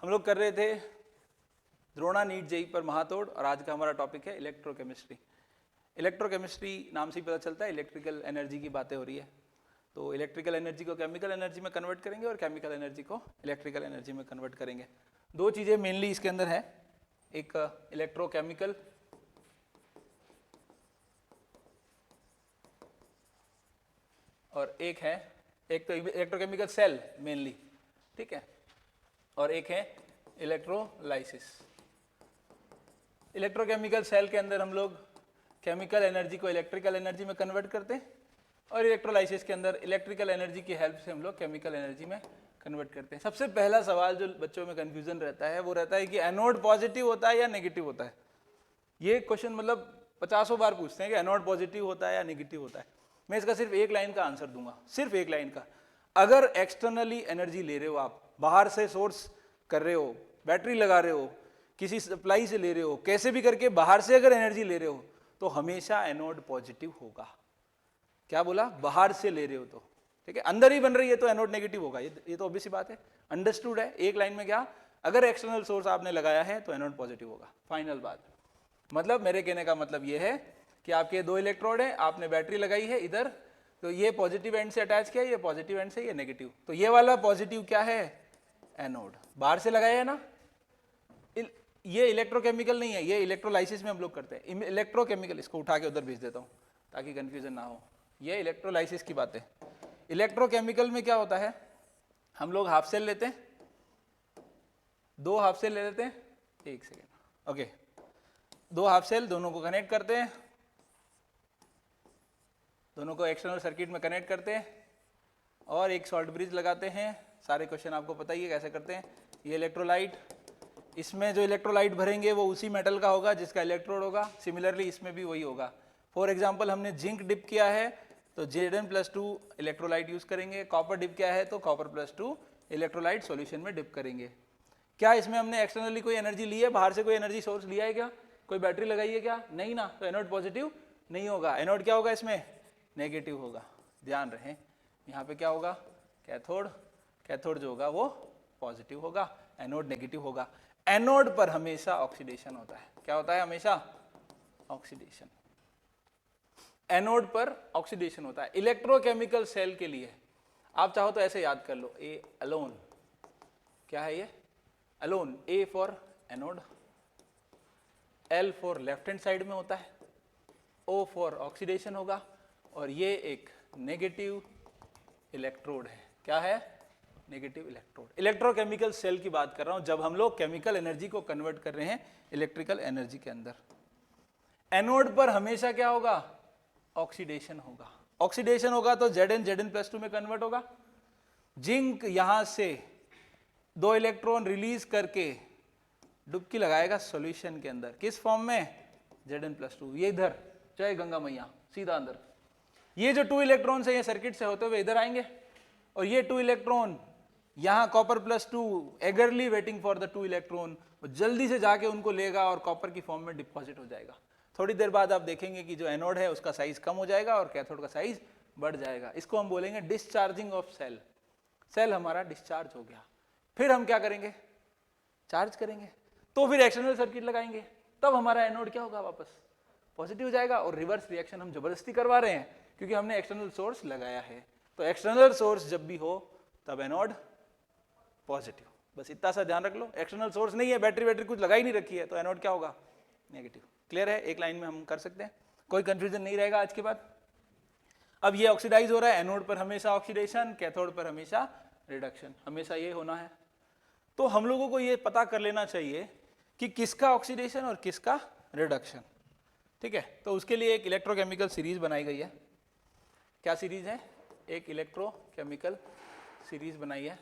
हम लोग कर रहे थे द्रोणा नीट जेई पर महातोड़ और आज का हमारा टॉपिक है इलेक्ट्रोकेमिस्ट्री। इलेक्ट्रोकेमिस्ट्री नाम से ही पता चलता है इलेक्ट्रिकल एनर्जी की बातें हो रही है। तो इलेक्ट्रिकल एनर्जी को केमिकल एनर्जी में कन्वर्ट करेंगे और केमिकल एनर्जी को इलेक्ट्रिकल एनर्जी में कन्वर्ट करेंगे। दो चीज़ें मेनली इसके अंदर है, एक इलेक्ट्रोकेमिकल और एक तो इलेक्ट्रोकेमिकल सेल मेनली, ठीक है, और एक है इलेक्ट्रोलाइसिस। इलेक्ट्रोकेमिकल सेल के अंदर हम लोग केमिकल एनर्जी को इलेक्ट्रिकल एनर्जी में कन्वर्ट करते हैं और इलेक्ट्रोलाइसिस के अंदर इलेक्ट्रिकल एनर्जी की हेल्प से हम लोग केमिकल एनर्जी में कन्वर्ट करते हैं। सबसे पहला सवाल जो बच्चों में कंफ्यूजन रहता है वो रहता है कि एनोड पॉजिटिव होता है या नेगेटिव होता है। ये क्वेश्चन मतलब 50 बार पूछते हैं कि एनोड पॉजिटिव होता है या नेगेटिव होता है। मैं इसका सिर्फ एक लाइन का आंसर दूंगा, सिर्फ एक लाइन का। अगर एक्सटर्नली एनर्जी ले रहे हो, आप बाहर से सोर्स कर रहे हो, बैटरी लगा रहे हो, किसी सप्लाई से ले रहे हो, कैसे भी करके बाहर से अगर एनर्जी ले रहे हो तो हमेशा एनोड पॉजिटिव होगा। क्या बोला? बाहर से ले रहे हो तो, ठीक है, अंदर ही बन रही है तो एनोड नेगेटिव होगा। ये तो ऑब्वियस सी बात है, अंडरस्टूड है। एक लाइन में क्या, अगर एक्सटर्नल सोर्स आपने लगाया है तो एनोड पॉजिटिव होगा, फाइनल बात। मतलब मेरे कहने का मतलब ये है कि आपके दो इलेक्ट्रोड है, आपने बैटरी लगाई है इधर, तो ये पॉजिटिव एंड से अटैच किया, ये पॉजिटिव एंड से, ये नेगेटिव। तो ये वाला पॉजिटिव क्या है? एनोड। बाहर से लगाया है ना, ये इलेक्ट्रोकेमिकल नहीं है, ये इलेक्ट्रोलाइसिस में हम लोग करते हैं। इलेक्ट्रोकेमिकल, इसको उठा के उधर भेज देता हूँ ताकि कंफ्यूजन ना हो। ये इलेक्ट्रोलाइसिस की बात है। इलेक्ट्रोकेमिकल में क्या होता है, हम लोग हाफ सेल लेते हैं, दो हाफ सेल ले लेते हैं, एक सेकेंड, ओके, दो हाफ सेल, दोनों को कनेक्ट करते हैं, दोनों को एक्सटर्नल सर्किट में कनेक्ट करते हैं और एक सॉल्ट ब्रिज लगाते हैं। सारे क्वेश्चन आपको पता ही है कैसे करते हैं। ये इलेक्ट्रोलाइट, इसमें जो इलेक्ट्रोलाइट भरेंगे वो उसी मेटल का होगा जिसका इलेक्ट्रोड होगा। सिमिलरली इसमें भी वही होगा। फॉर एग्जांपल हमने जिंक डिप किया है तो Zn+2 इलेक्ट्रोलाइट यूज करेंगे, कॉपर डिप किया है तो Copper+2 इलेक्ट्रोलाइट सॉल्यूशन में डिप करेंगे। क्या इसमें हमने एक्सटर्नली कोई एनर्जी ली है, बाहर से कोई एनर्जी सोर्स लिया है क्या, कोई बैटरी लगाई है क्या? नहीं ना, तो एनोड पॉजिटिव नहीं होगा। एनोड क्या होगा इसमें? नेगेटिव होगा। ध्यान रहे, यहाँ पे क्या होगा? कैथोड। कैथोड जो होगा वो पॉजिटिव होगा, एनोड नेगेटिव होगा। एनोड पर हमेशा ऑक्सीडेशन होता है। क्या होता है? हमेशा ऑक्सीडेशन। एनोड पर ऑक्सीडेशन होता है। इलेक्ट्रोकेमिकल सेल के लिए आप चाहो तो ऐसे याद कर लो, ए अलोन, क्या है ये? Alone. A for anode, L for left hand side में होता है, ओ फॉर ऑक्सीडेशन होगा, और ये एक नेगेटिव इलेक्ट्रोड है। क्या है? Negative electrode. इलेक्ट्रोकेमिकल सेल की बात कर रहा हूं जब हम लोग केमिकल एनर्जी को कन्वर्ट कर रहे हैं इलेक्ट्रिकल एनर्जी के अंदर। एनोड पर हमेशा क्या होगा? ऑक्सीडेशन होगा। ऑक्सीडेशन होगा तो Zn+2 में कन्वर्ट होगा। जिंक यहां से दो इलेक्ट्रॉन रिलीज करके डुबकी लगाएगा सॉल्यूशन के अंदर, किस फॉर्म में? Zn+2। ये इधर, जय गंगा मैया, सीधा अंदर। ये जो 2 इलेक्ट्रॉन है ये सर्किट से होते हुए इधर आएंगे और ये 2 इलेक्ट्रॉन यहाँ Copper+2 eagerly waiting for the 2 electron, जल्दी से जाके उनको लेगा और कॉपर की फॉर्म में डिपॉजिट हो जाएगा। थोड़ी देर बाद आप देखेंगे कि जो एनोड है उसका साइज कम हो जाएगा और कैथोड का साइज बढ़ जाएगा। इसको हम बोलेंगे डिस्चार्जिंग ऑफ सेल। सेल हमारा डिस्चार्ज हो गया, फिर हम क्या करेंगे? चार्ज करेंगे, तो फिर एक्सटर्नल सर्किट लगाएंगे, तब हमारा एनोड क्या होगा? वापस पॉजिटिव हो जाएगा। और रिवर्स रिएक्शन हम जबरदस्ती करवा रहे हैं क्योंकि हमने एक्सटर्नल सोर्स लगाया है। तो एक्सटर्नल सोर्स जब भी हो तब एनोड पॉजिटिव। बस इतना सा ध्यान रख लो। एक्सटर्नल सोर्स नहीं है, बैटरी कुछ लगाई नहीं रखी है, तो एनोड क्या होगा? नेगेटिव। क्लियर है? एक लाइन में हम कर सकते हैं, कोई कंफ्यूजन नहीं रहेगा आज के बाद। अब ये ऑक्सीडाइज हो रहा है, एनोड पर हमेशा ऑक्सीडेशन, कैथोड पर हमेशा रिडक्शन, हमेशा ये होना है। तो हम लोगों को ये पता कर लेना चाहिए कि किसका ऑक्सीडेशन और किसका रिडक्शन, ठीक है। तो उसके लिए एक इलेक्ट्रोकेमिकल सीरीज बनाई गई है। क्या सीरीज है? एक इलेक्ट्रोकेमिकल सीरीज बनाई है।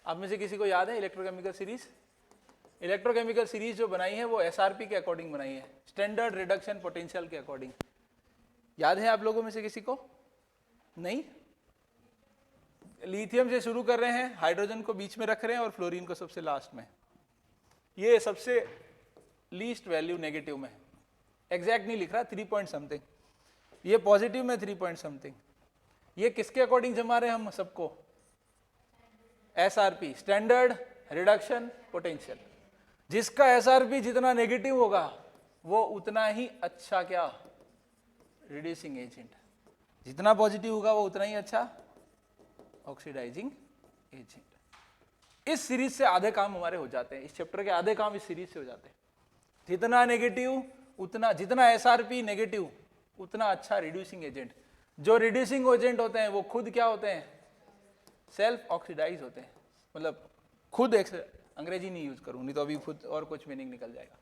आप में से किसी को याद है इलेक्ट्रोकेमिकल सीरीज? इलेक्ट्रोकेमिकल सीरीज जो बनाई है वो एसआरपी के अकॉर्डिंग बनाई है, स्टैंडर्ड रिडक्शन पोटेंशियल के अकॉर्डिंग। याद है आप लोगों में से किसी को? नहीं? लिथियम से शुरू कर रहे हैं, हाइड्रोजन को बीच में रख रहे हैं और फ्लोरीन को सबसे लास्ट में। ये सबसे लीस्ट वैल्यू नेगेटिव में, एग्जैक्ट नहीं लिख रहा, 3 पॉइंट समथिंग। ये पॉजिटिव में 3 पॉइंट समथिंग। ये किसके अकॉर्डिंग जमा रहे हैं हम सबको? SRP, standard reduction potential. जिसका एसआरपी जितना नेगेटिव होगा वो उतना ही अच्छा क्या, रिड्यूसिंग एजेंट। जितना पॉजिटिव होगा वो उतना ही अच्छा ऑक्सीडाइजिंग एजेंट। इस सीरीज से आधे काम हमारे हो जाते हैं, इस चैप्टर के आधे काम इस सीरीज से हो जाते हैं। जितना नेगेटिव उतना, जितना एसआरपी नेगेटिव उतना अच्छा रिड्यूसिंग एजेंट। जो रिड्यूसिंग एजेंट होते हैं वो खुद क्या होते हैं, सेल्फ ऑक्सीडाइज होते हैं। मतलब खुद, अंग्रेजी नहीं यूज करूं नहीं तो अभी खुद और कुछ मीनिंग निकल जाएगा।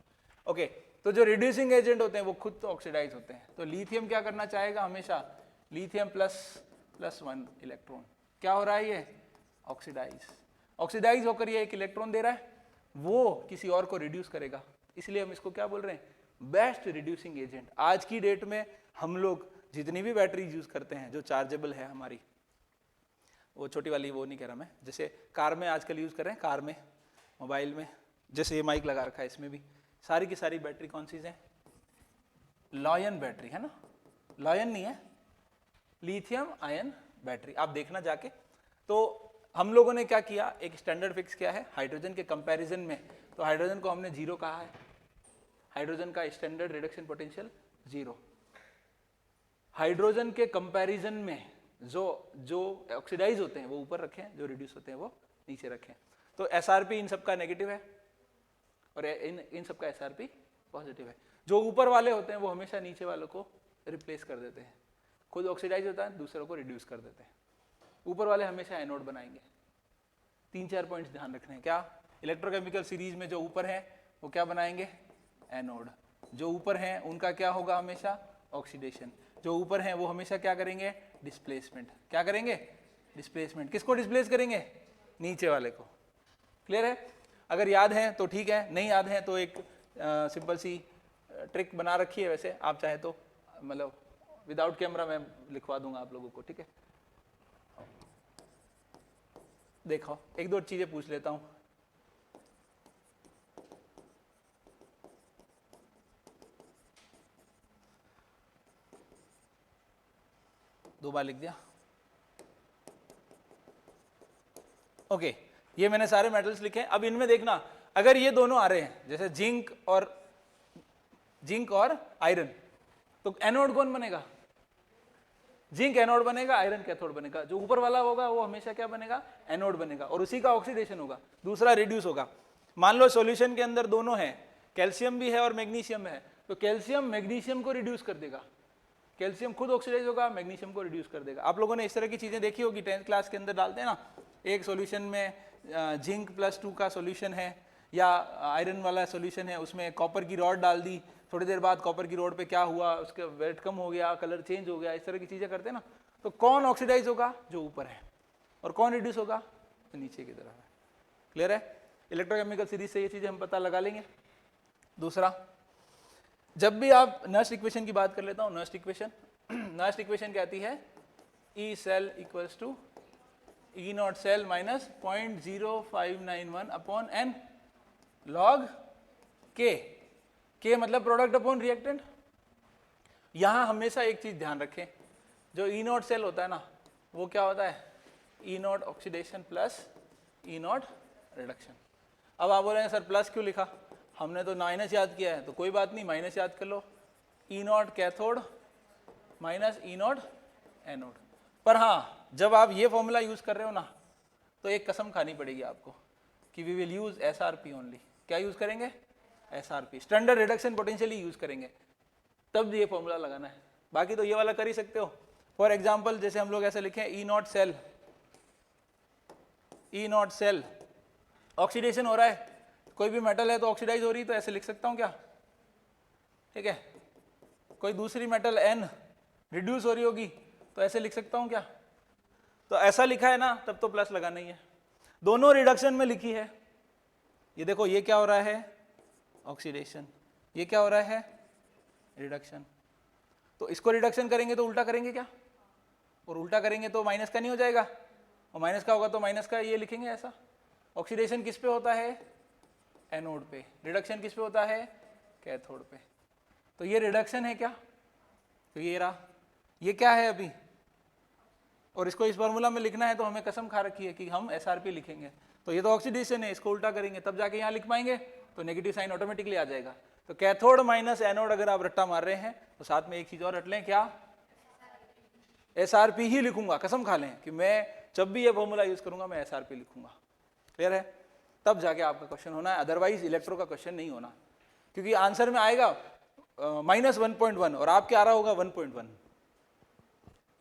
ओके, तो जो रिड्यूसिंग एजेंट होते हैं वो खुद तो ऑक्सीडाइज होते हैं। तो लिथियम क्या करना चाहेगा हमेशा, लिथियम +1 इलेक्ट्रॉन, क्या हो रहा है ये, ऑक्सीडाइज होकर ये एक इलेक्ट्रॉन दे रहा है, वो किसी और को रिड्यूस करेगा। इसलिए हम इसको क्या बोल रहे हैं, बेस्ट रिड्यूसिंग एजेंट। आज की डेट में हम लोग जितनी भी बैटरीज यूज करते हैं जो चार्जेबल है हमारी, वो छोटी वाली वो नहीं कह रहा मैं, जैसे कार में आजकल यूज कर रहे हैं, कार में, मोबाइल में, जैसे ये माइक लगा रखा है इसमें भी सारी की सारी बैटरी कौन सी है, लॉयन बैटरी है ना, लॉयन नहीं है, लिथियम आयन बैटरी। आप देखना जाके। तो हम लोगों ने क्या किया, एक स्टैंडर्ड फिक्स किया है हाइड्रोजन के कंपैरिजन में। तो हाइड्रोजन को हमने 0 कहा है, हाइड्रोजन का स्टैंडर्ड रिडक्शन पोटेंशियल 0। हाइड्रोजन के कंपैरिजन में जो ऑक्सीडाइज होते हैं वो ऊपर रखें, जो रिड्यूस होते हैं वो नीचे रखें। तो एसआरपी इन सबका नेगेटिव है और इन सबका एसआरपी पॉजिटिव है। जो ऊपर वाले होते हैं वो हमेशा नीचे वालों को रिप्लेस कर देते हैं। खुद ऑक्सीडाइज होता है, दूसरों को रिड्यूस कर देते हैं। ऊपर वाले हमेशा एनोड बनाएंगे। 3-4 पॉइंट्स ध्यान रखने हैं। क्या, इलेक्ट्रोकेमिकल सीरीज में जो ऊपर है वो क्या बनाएंगे, एनोड। जो ऊपर हैं उनका क्या होगा, हमेशा ऑक्सीडेशन। जो ऊपर हैं वो हमेशा क्या करेंगे, डिस्प्लेसमेंट। क्या करेंगे, डिस्प्लेसमेंट। किसको डिस्प्लेस करेंगे, नीचे वाले को। क्लियर है? अगर याद है तो ठीक है, नहीं याद है तो एक सिंपल सी ट्रिक बना रखी है वैसे, आप चाहे तो मतलब विदाउट कैमरा मैं लिखवा दूंगा आप लोगों को, ठीक है। देखो एक दो चीजें पूछ लेता हूं। दो बार लिख दिया। ओके, ये मैंने सारे मेटल्स लिखे हैं। अब इनमें देखना, अगर ये दोनों आ रहे हैं जैसे जिंक और आयरन, तो एनोड कौन बनेगा, जिंक एनोड बनेगा, आयरन कैथोड बनेगा। जो ऊपर वाला होगा वो हमेशा क्या बनेगा, एनोड बनेगा, और उसी का ऑक्सीडेशन होगा, दूसरा रिड्यूस होगा। मान लो सॉल्यूशन के अंदर दोनों है, कैल्शियम भी है और मैग्नीशियम है, तो कैल्शियम मैग्नीशियम को रिड्यूस कर देगा, कैल्शियम खुद ऑक्सीडाइज होगा, मैग्नीशियम को रिड्यूस कर देगा। आप लोगों ने इस तरह की चीजें देखी होगी, 10th क्लास के अंदर डालते हैं ना, एक सॉल्यूशन में जिंक +2 का सॉल्यूशन है या आयरन वाला सॉल्यूशन है, उसमें कॉपर की रॉड डाल दी, थोड़ी देर बाद कॉपर की रॉड पे क्या हुआ, उसका वेट कम हो गया, कलर चेंज हो गया, इस तरह की चीजें करते हैं ना। तो कौन ऑक्सीडाइज होगा, जो ऊपर है, और कौन रिड्यूस होगा, तो नीचे की तरफ है। क्लियर है? इलेक्ट्रोकेमिकल सीरीज से ये चीजें हम पता लगा लेंगे। दूसरा, जब भी आप नर्स्ट इक्वेशन की बात कर लेता हूँ, नर्स्ट इक्वेशन कहती है E cell equals to E naught cell minus 0.0591 upon n log के मतलब प्रोडक्ट अपॉन रिएक्टेंट। यहां हमेशा एक चीज ध्यान रखें, जो ई नॉट सेल होता है ना, वो क्या होता है, E naught oxidation plus E naught reduction. अब आप बोलेंगे सर प्लस क्यों लिखा, हमने तो माइनस याद किया है, तो कोई बात नहीं, माइनस याद कर लो, E naught cathode minus E naught anode. पर हाँ, जब आप ये फॉर्मूला यूज कर रहे हो ना, तो एक कसम खानी पड़ेगी आपको कि we will use SRP only. क्या यूज करेंगे, एसआरपी, स्टैंडर्ड रिडक्शन पोटेंशियल ही यूज करेंगे, तब ये फॉर्मूला लगाना है। बाकी तो ये वाला कर ही सकते हो। फॉर एग्जाम्पल जैसे हम लोग ऐसे लिखे ई नॉट सेल ऑक्सीडेशन हो रहा है, कोई भी मेटल है तो ऑक्सीडाइज हो रही है, तो ऐसे लिख सकता हूँ क्या, ठीक है। कोई दूसरी मेटल एन रिड्यूस हो रही होगी तो ऐसे लिख सकता हूँ क्या, तो ऐसा लिखा है ना, तब तो प्लस लगाना ही है। दोनों रिडक्शन में लिखी है। ये देखो, ये क्या हो रहा है, ऑक्सीडेशन, ये क्या हो रहा है, रिडक्शन। तो इसको रिडक्शन करेंगे तो उल्टा करेंगे क्या, और उल्टा करेंगे तो माइनस का नहीं हो जाएगा, और माइनस का होगा तो माइनस का ये लिखेंगे ऐसा। ऑक्सीडेशन किस पे होता है, एनोड पे, रिडक्शन किस पे होता है, कैथोड पे। तो ये रिडक्शन है क्या, तो ये रहा, ये क्या है अभी, और इसको इस फार्मूला में लिखना है तो हमें कसम खा रखी है कि हम एसआरपी लिखेंगे। तो ये तो ऑक्सीडेशन है, इसको उल्टा करेंगे तब जाके यहाँ लिख पाएंगे, तो नेगेटिव साइन ऑटोमेटिकली आ जाएगा। तो कैथोड माइनस एनोड अगर आप रट्टा मार रहे हैं तो साथ में एक चीज और रट लें, क्या? SRP ही लिखूंगा, कसम खा लें कि मैं जब भी ये फॉर्मूला यूज करूंगा मैं SRP लिखूंगा। क्लियर है? तब जाके आपका क्वेश्चन होना है, अदरवाइज इलेक्ट्रो का क्वेश्चन नहीं होना, क्योंकि आंसर में आएगा -1.1 और आपके आ रहा होगा 1.1,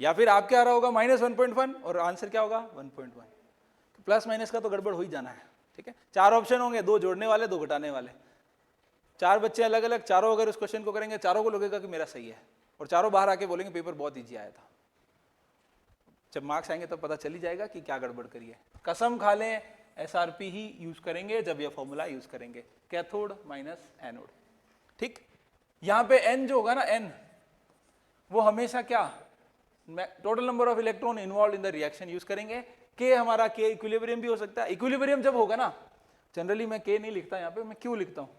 या फिर आपके आ रहा होगा -1.1 और आंसर क्या होगा 1.1। तो प्लस माइनस का तो गड़बड़ हो ही जाना है। ठीक है, 4 ऑप्शन होंगे, 2 जोड़ने वाले 2 घटाने वाले, 4 बच्चे अलग अलग, चारों अगर इस क्वेश्चन को करेंगे चारों को लगेगा कि मेरा सही है, और चारों बाहर आके बोलेंगे पेपर बहुत ईजी आया था। जब मार्क्स आएंगे तो पता चल ही जाएगा कि क्या गड़बड़ करी है। कसम खा लें SRP ही यूज करेंगे जब यह फॉर्मूला यूज करेंगे, कैथोड माइनस एनोड। ठीक, यहाँ पे n जो होगा ना, n वो हमेशा क्या, total number of electron involve in the reaction use करेंगे। k हमारा k इक्विलिब्रियम भी हो सकता है। इक्विलिब्रियम जब होगा ना, जनरली मैं k नहीं लिखता यहाँ पे, मैं q लिखता हूँ,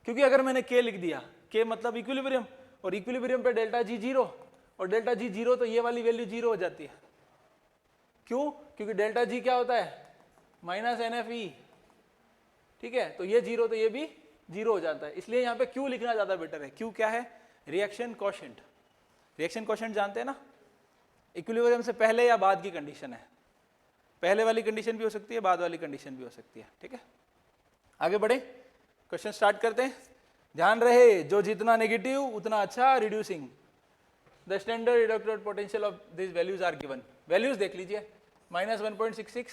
क्योंकि अगर मैंने k लिख दिया, k मतलब इक्विलिब्रियम, और इक्विलिब्रियम पे डेल्टा G 0 और डेल्टा G 0, तो ये वाली वैल्यू 0 हो जाती है। क्यों? क्योंकि डेल्टा G क्या होता है, -NFE। ठीक है, तो ये 0 तो ये भी 0 हो जाता है, इसलिए यहाँ पे Q लिखना ज्यादा बेटर है। Q क्या है? Reaction quotient. रिएक्शन कोशेंट जानते हैं ना, इक्विलिब्रियम से पहले या बाद की कंडीशन है। पहले वाली कंडीशन भी हो सकती है, बाद वाली कंडीशन भी हो सकती है। ठीक है, आगे बढ़े, क्वेश्चन स्टार्ट करते हैं। ध्यान रहे, जो जितना नेगेटिव उतना अच्छा reducing. The standard reduction potential of this values are given. Values देख लीजिए, -1.66,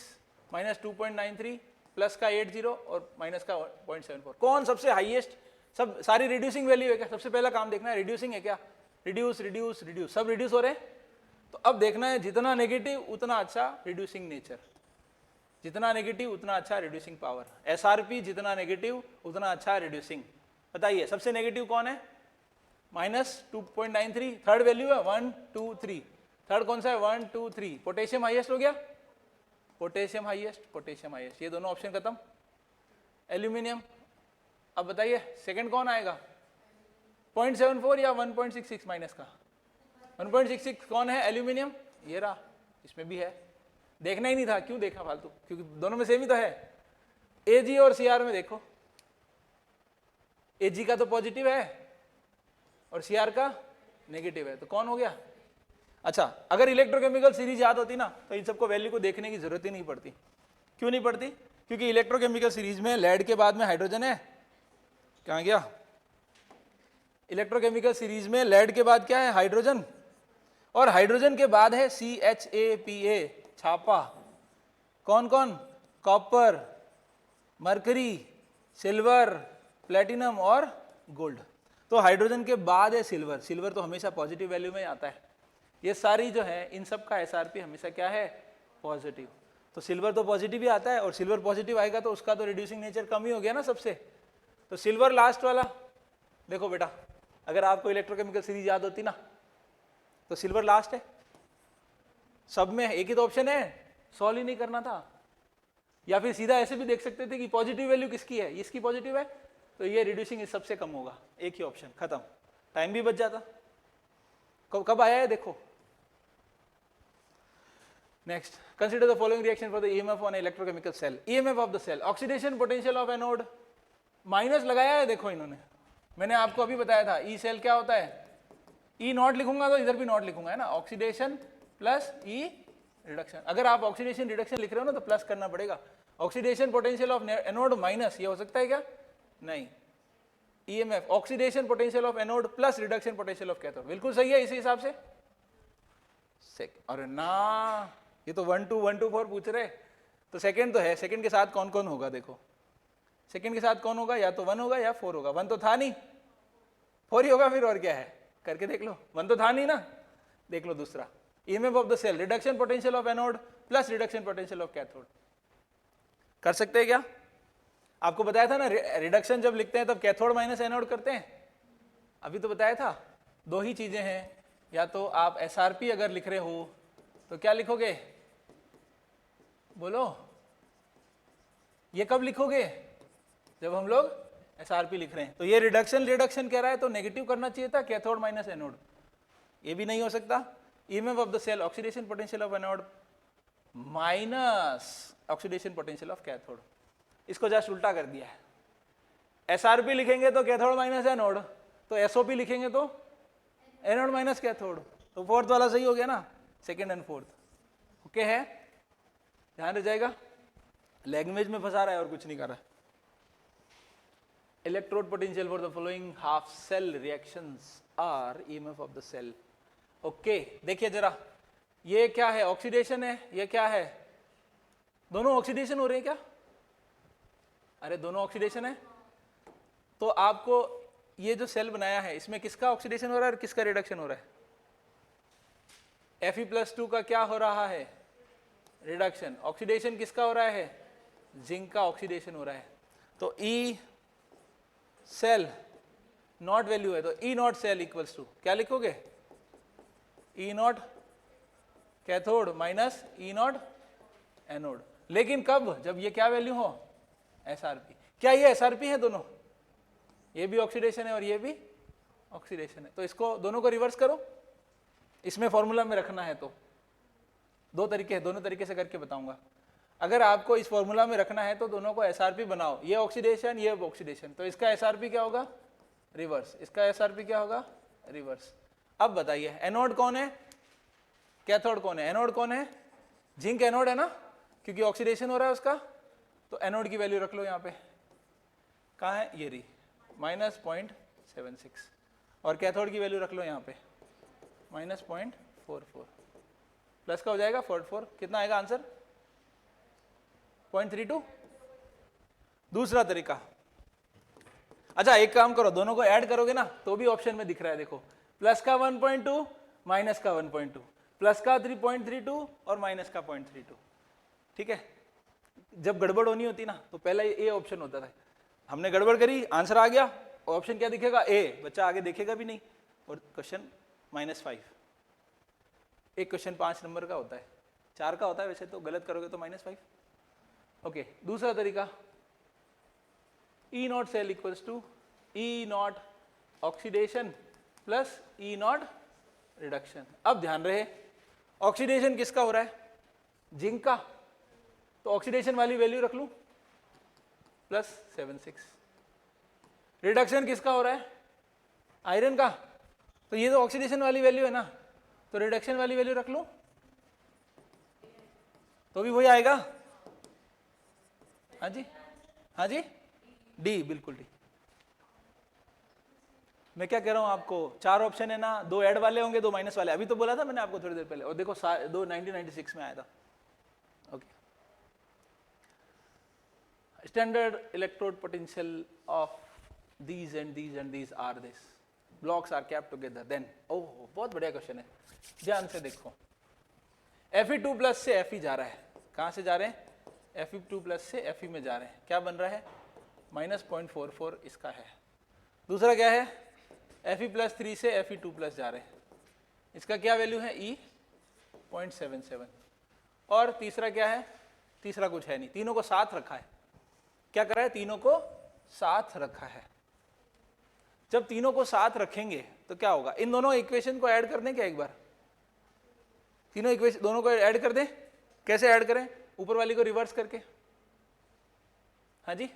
-2.93, प्लस का 80 और माइनस का 0.74। कौन सबसे हाईएस्ट? सब सारी रिड्यूसिंग वैल्यू है क्या? सबसे पहला काम देखना है रिड्यूसिंग है क्या। रिड्यूस रिड्यूस रिड्यूस, सब रिड्यूस हो रहे हैं। तो अब देखना है जितना नेगेटिव उतना अच्छा रिड्यूसिंग नेचर, जितना नेगेटिव उतना अच्छा रिड्यूसिंग पावर। SRP जितना नेगेटिव उतना अच्छा रिड्यूसिंग। बताइए सबसे नेगेटिव कौन है? -2.93। थर्ड वैल्यू है 1 2 3, थर्ड कौन सा है? 1 2 3। पोटेशियम हाईएस्ट हो गया, पोटेशियम हाईएस्ट, पोटेशियम हाईएस्ट, ये दोनों ऑप्शन खत्म। एल्यूमिनियम, अब बताइए सेकंड कौन आएगा? 0.74 या 1.66 माइनस का? 1.66 कौन है? एल्यूमिनियम, ये रहा, इसमें भी है। देखना ही नहीं था, क्यों देखा फालतू, क्योंकि दोनों में सेम ही तो है। Ag और Cr में देखो, Ag का तो पॉजिटिव है और Cr का नेगेटिव है, तो कौन हो गया? अच्छा, अगर इलेक्ट्रोकेमिकल सीरीज याद होती ना तो इन सबको वैल्यू को देखने की जरूरत ही नहीं पड़ती। क्यों नहीं पड़ती? क्योंकि इलेक्ट्रोकेमिकल सीरीज में लेड के बाद में हाइड्रोजन है, कहाँ गया? इलेक्ट्रोकेमिकल सीरीज में लेड के बाद क्या है? हाइड्रोजन, और हाइड्रोजन के बाद है CHAPA, छापा। कौन कौन? कॉपर, मरकरी, सिल्वर, प्लेटिनम और गोल्ड। तो हाइड्रोजन के बाद है सिल्वर। सिल्वर तो हमेशा पॉजिटिव वैल्यू में आता है। ये सारी जो है इन सब का SRP हमेशा क्या है? पॉजिटिव। तो सिल्वर तो पॉजिटिव ही आता है, और सिल्वर पॉजिटिव आएगा तो उसका तो रिड्यूसिंग नेचर कम ही हो गया ना सबसे। तो सिल्वर लास्ट वाला। देखो बेटा, अगर आपको इलेक्ट्रोकेमिकल सीरीज याद होती ना तो सिल्वर लास्ट है सब में। एक ही तो ऑप्शन है, सॉल्व ही नहीं करना था। या फिर सीधा ऐसे भी देख सकते थे कि पॉजिटिव वैल्यू किसकी है? इसकी पॉजिटिव है, तो ये रिड्यूसिंग इस सबसे कम होगा। एक ही ऑप्शन, खत्म, टाइम भी बच जाता। कब आया है देखो। Next, consider the following reaction for the EMF on electrochemical cell. EMF of the cell, oxidation potential of anode, minus लगाया है देखो इन्होंने। मैंने आपको अभी बताया था ई सेल क्या होता है, ई नॉट लिखूंगा तो इधर भी नॉट लिखूंगा, है ना, ऑक्सीडेशन प्लस ई रिडक्शन। अगर आप ऑक्सीडेशन रिडक्शन लिख रहे हो ना तो प्लस करना पड़ेगा। Oxidation potential of anode minus, ये हो सकता है क्या? नहीं। EMF oxidation potential of anode plus reduction potential of cathode, बिल्कुल सही है इसी हिसाब से। अरे ना, ये तो 1 2 1 2 4 पूछ रहे, तो सेकंड तो है, सेकंड के साथ कौन कौन होगा देखो। सेकंड के साथ कौन होगा, या तो 1 होगा या 4 होगा। 1 तो था नहीं, 4 ही होगा फिर, और क्या है, करके देख लो। 1 तो था नहीं ना, देख लो दूसरा। EMF of the cell, reduction potential of anode plus reduction potential of cathode. कर सकते हैं क्या? आपको बताया था ना, रिडक्शन जब लिखते हैं तब कैथोड माइनस एनोड करते हैं। अभी तो बताया था, दो ही चीजें हैं, या तो आप SRP अगर लिख रहे हो तो क्या लिखोगे, बोलो, ये कब लिखोगे, जब हम लोग SRP लिख रहे हैं। तो ये रिडक्शन कह रहा है तो नेगेटिव करना चाहिए था, कैथोड माइनस एनोड। ये भी नहीं हो सकता। EMF of the cell, oxidation potential of anode minus oxidation potential of cathode. इसको जस्ट उल्टा कर दिया है। एसआरपी लिखेंगे तो कैथोड माइनस एनोड, तो एसओपी लिखेंगे तो एनोड माइनस कैथोड। तो फोर्थ वाला सही हो गया ना, सेकंड एंड फोर्थ। ओके है, ध्यान रह जाएगा। लैंग्वेज में फंसा रहा है और कुछ नहीं कर रहा। Electrode potential for the following half cell reactions are EMF of the cell. Okay, देखिए जरा, ये क्या है? ऑक्सीडेशन है। ये क्या है? दोनों ऑक्सीडेशन हो रहे हैं क्या? अरे दोनों ऑक्सीडेशन है। तो आपको ये जो सेल बनाया है इसमें किसका ऑक्सीडेशन हो रहा है और किसका रिडक्शन हो रहा है? Fe+2 का क्या हो रहा है? रिडक्शन। ऑक्सीडेशन किसका हो रहा है? जिंक का ऑक्सीडेशन हो रहा है। तो E सेल नॉट वैल्यू है, तो E naught cell equals to क्या लिखोगे? E naught cathode minus E naught anode. लेकिन कब? जब ये क्या वैल्यू हो? SRP। क्या ये SRP है दोनों? ये भी ऑक्सीडेशन है और ये भी ऑक्सीडेशन है। तो इसको दोनों को रिवर्स करो, इसमें फॉर्मूला में रखना है। तो दो तरीके हैं, दोनों तरीके से करके बताऊंगा। अगर आपको इस फॉर्मूला में रखना है तो दोनों को SRP बनाओ, ये ऑक्सीडेशन ये ऑक्सीडेशन, तो इसका SRP क्या होगा? रिवर्स। इसका SRP क्या होगा? रिवर्स। अब बताइए एनोड कौन है, कैथोड कौन है? एनोड कौन है? जिंक एनोड है ना, क्योंकि ऑक्सीडेशन हो रहा है उसका। तो एनोड की वैल्यू रख लो यहाँ पे, कहाँ है? ये रही, -0.76। और कैथोड की वैल्यू रख लो यहाँ पे, -0.44। प्लस का हो जाएगा 44। कितना आएगा आंसर? 0.32। दूसरा तरीका, अच्छा एक काम करो, दोनों को ऐड करोगे ना तो भी ऑप्शन में दिख रहा है, देखो, प्लस का 1.2 माइनस का 1.2, प्लस का 3.32 और माइनस का 0.32। ठीक है, जब गड़बड़ होनी होती ना तो पहला ए ऑप्शन होता था। हमने गड़बड़ करी, आंसर आ गया, ऑप्शन क्या दिखेगा? ए। बच्चा आगे देखेगा भी नहीं। और क्वेश्चन -5। एक क्वेश्चन 5 नंबर का होता है, 4 का होता है वैसे तो, गलत करोगे तो -5। ओके, दूसरा तरीका, E naught cell equals to E naught oxidation plus E naught reduction. अब ध्यान रहे, ऑक्सीडेशन किसका हो रहा है? जिंक का, तो ऑक्सीडेशन वाली वैल्यू रख लूं +76। रिडक्शन किसका हो रहा है? आयरन का, तो ये तो ऑक्सीडेशन वाली वैल्यू है ना, तो रिडक्शन वाली वैल्यू रख लूं तो भी वही आएगा। हाँ जी, हाँ जी, डी, बिल्कुल डी। मैं क्या कह रहा हूं आपको, 4 ऑप्शन है ना, 2 ऐड वाले होंगे 2 माइनस वाले, अभी तो बोला था मैंने आपको थोड़ी देर पहले। और देखो 2 1996 में आया था। Okay, standard electrode potential of these and these and these are this blocks are kept together then। ओह बहुत बढ़िया क्वेश्चन है, ध्यान से देखो। Fe2+ से Fe जा रहा है, कहां से जा रहे हैं? Fe2+ से Fe में जा रहे हैं, क्या बन रहा है? -0.44 इसका है। दूसरा क्या है? Fe+3 से Fe2+ जा रहे हैं, इसका क्या वैल्यू है? E 0.77। और तीसरा क्या है? तीसरा कुछ है नहीं, तीनों को साथ रखा है। क्या कर रहा है? तीनों को साथ रखा है। जब तीनों को साथ रखेंगे तो क्या होगा? इन दोनों इक्वेशन को ऐड कर दें क्या एक बार? तीनों इक्वेशन दोनों को ऐड कर दें। कैसे ऐड करें? ऊपर वाली को रिवर्स करके। हाँ जी,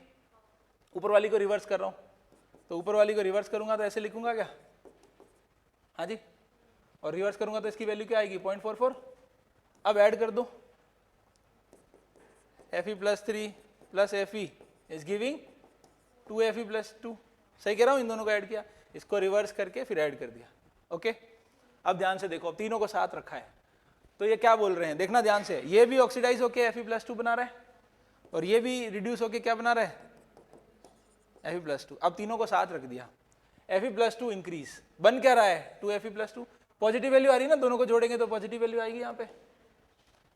ऊपर वाली को रिवर्स कर रहा हूं, तो ऊपर वाली को रिवर्स करूंगा तो ऐसे लिखूंगा क्या? हाँ जी, और रिवर्स करूंगा तो इसकी वैल्यू क्या आएगी? 0.44। अब ऐड कर दो, Fe+3 plus Fe is giving 2Fe+2। सही कह रहा हूं? इन दोनों को ऐड किया, इसको रिवर्स करके फिर ऐड कर दिया। ओके, अब ध्यान से देखो, अब तीनों को साथ रखा है तो ये क्या बोल रहे हैं, देखना ध्यान से। ये भी ऑक्सीडाइज होके Fe+2 बना रहा है और ये भी रिड्यूस होके क्या बना रहा है? Fe+2। अब तीनों को साथ रख दिया, Fe+2 इंक्रीज, बन क्या रहा है? 2Fe+2। पॉजिटिव वैल्यू आ रही है ना, दोनों को जोड़ेंगे तो पॉजिटिव वैल्यू आएगी यहाँ पे,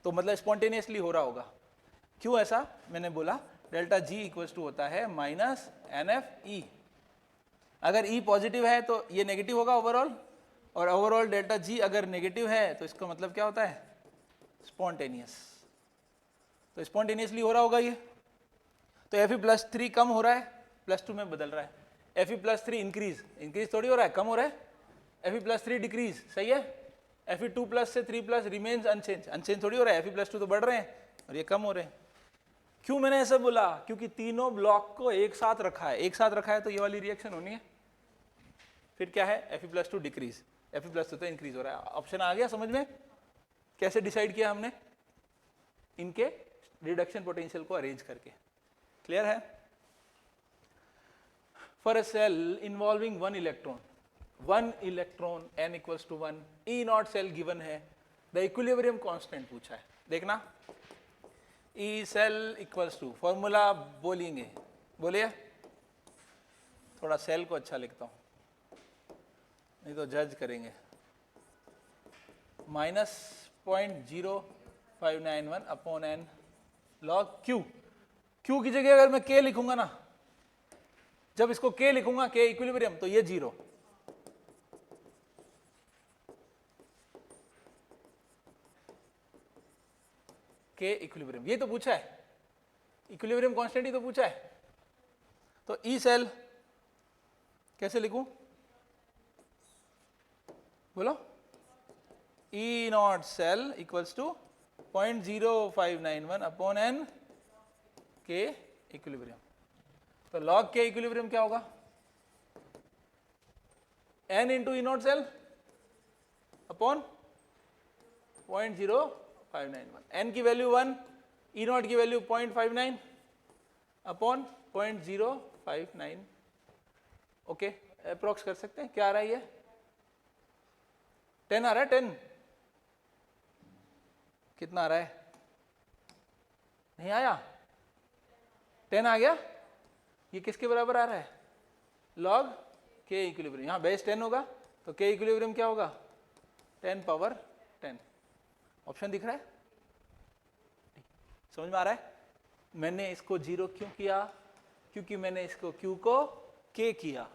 तो मतलब स्पॉन्टेनियसली हो रहा होगा। क्यों ऐसा? मैंने बोला डेल्टा G इक्वल्स टू होता है -NFE। अगर E पॉजिटिव है तो ये नेगेटिव होगा ओवरऑल, और ओवरऑल डेल्टा G अगर नेगेटिव है तो इसका मतलब क्या होता है? स्पॉन्टेनियस। तो स्पॉन्टेनियसली हो रहा होगा ये। तो Fe+3 कम हो रहा है, +2 में बदल रहा है। Fe+3 इंक्रीज, इंक्रीज थोड़ी हो रहा है, कम हो रहा है। Fe+3 डिक्रीज, सही है, Fe2 प्लस से 3 प्लस रिमेन्स अनचेंज, अनचेंज थोड़ी हो रहा है, Fe+2 तो बढ़ रहे हैं और ये कम हो रहे हैं। क्यों मैंने ऐसा बोला? क्योंकि तीनों ब्लॉक को एक साथ रखा है, एक साथ रखा है तो ये वाली रिएक्शन होनी है। फिर क्या है? Fe+2 डिक्रीज, Fe+2 तो इंक्रीज हो रहा है। ऑप्शन आ गया समझ में? कैसे डिसाइड किया हमने? इनके रिडक्शन पोटेंशियल को अरेंज करके। क्लियर है? For a cell involving one electron n equals to 1, E0 cell given है, द इक्विलिब्रियम कांस्टेंट पूछा है। देखना, E cell equals to, formula बोलेंगे, बोलिए। थोड़ा सेल को अच्छा लिखता हूं, नहीं तो जज करेंगे। -0.0591 upon n log Q। Q की जगह अगर मैं K लिखूंगा ना, जब इसको K लिखूंगा, K इक्विलिब्रियम, तो ये 0। K इक्विलिब्रियम, ये तो पूछा है, इक्विलिब्रियम कांस्टेंट ही तो पूछा है। तो E सेल कैसे लिखूं? बोलो। E0 cell equals to 0.0591 upon n K equilibrium. तो log K इक्विलिब्रियम क्या होगा? n into E0 cell upon 0.0591। n की वैल्यू 1, E0 की वैल्यू 0.59 अपॉन 0.059। ओके, अप्रोक्स कर सकते हैं। क्या आ रहा है? ये 10 आ रहा है। 10 कितना आ रहा है? नहीं आया? 10 आ गया। ये किसके बराबर आ रहा है? log K equilibrium. यहां बेस 10 होगा तो K इक्विलिब्रियम क्या होगा? 10 पावर 10। ऑप्शन दिख रहा है? समझ में आ रहा है? मैंने इसको 0 क्यों किया? क्योंकि मैंने इसको Q को K किया।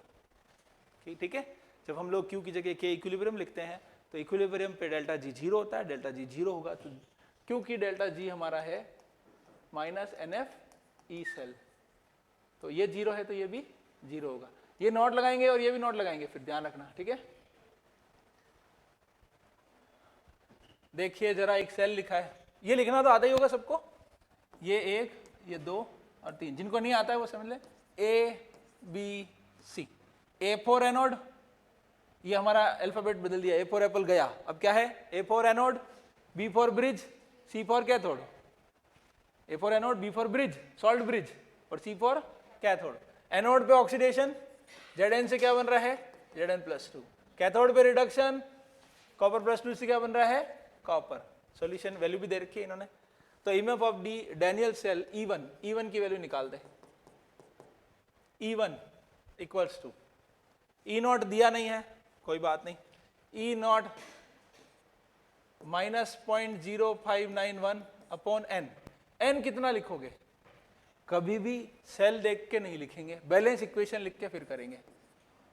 ठीक है, जब हम लोग Q की जगह K इक्विलिब्रियम लिखते हैं तो इक्विलिब्रियम पे डेल्टा G 0 होता है, डेल्टा G 0 होगा तो क्योंकि डेल्टा G हमारा है -NF E सेल, तो ये 0 है तो ये भी 0 होगा। ये नॉट लगाएंगे और ये भी नॉट लगाएंगे, फिर ध्यान रखना। ठीक है, देखिए जरा, एक सेल लिखा है, ये लिखना तो आता ही होगा सबको। ये 1, ये 2 और 3। जिनको नहीं आता है वो समझ ले। ABC, A फॉर एनोड, ये हमारा अल्फाबेट बदल दिया, A फॉर एप्पल गया, अब क्या है? A for anode, B for bridge, C for cathode. A for anode, B for bridge, salt bridge, और C फॉर कैथोड। एनोड पे ऑक्सीडेशन, Zn से क्या बन रहा है? Zn+2। कैथोड पे रिडक्शन, कॉपर +2 से क्या बन रहा है? कॉपर। सॉल्यूशन वैल्यू भी दे रखी है इन्होंने। तो EMF of the Daniel cell E1 की वैल्यू निकाल दे। E1 इक्वल्स टू, E0 दिया नहीं है, कोई बात नहीं, E0 -0.0591 अपॉन n। n कितना लिखोगे? कभी भी सेल देख के नहीं लिखेंगे, बैलेंस इक्वेशन लिख के फिर करेंगे।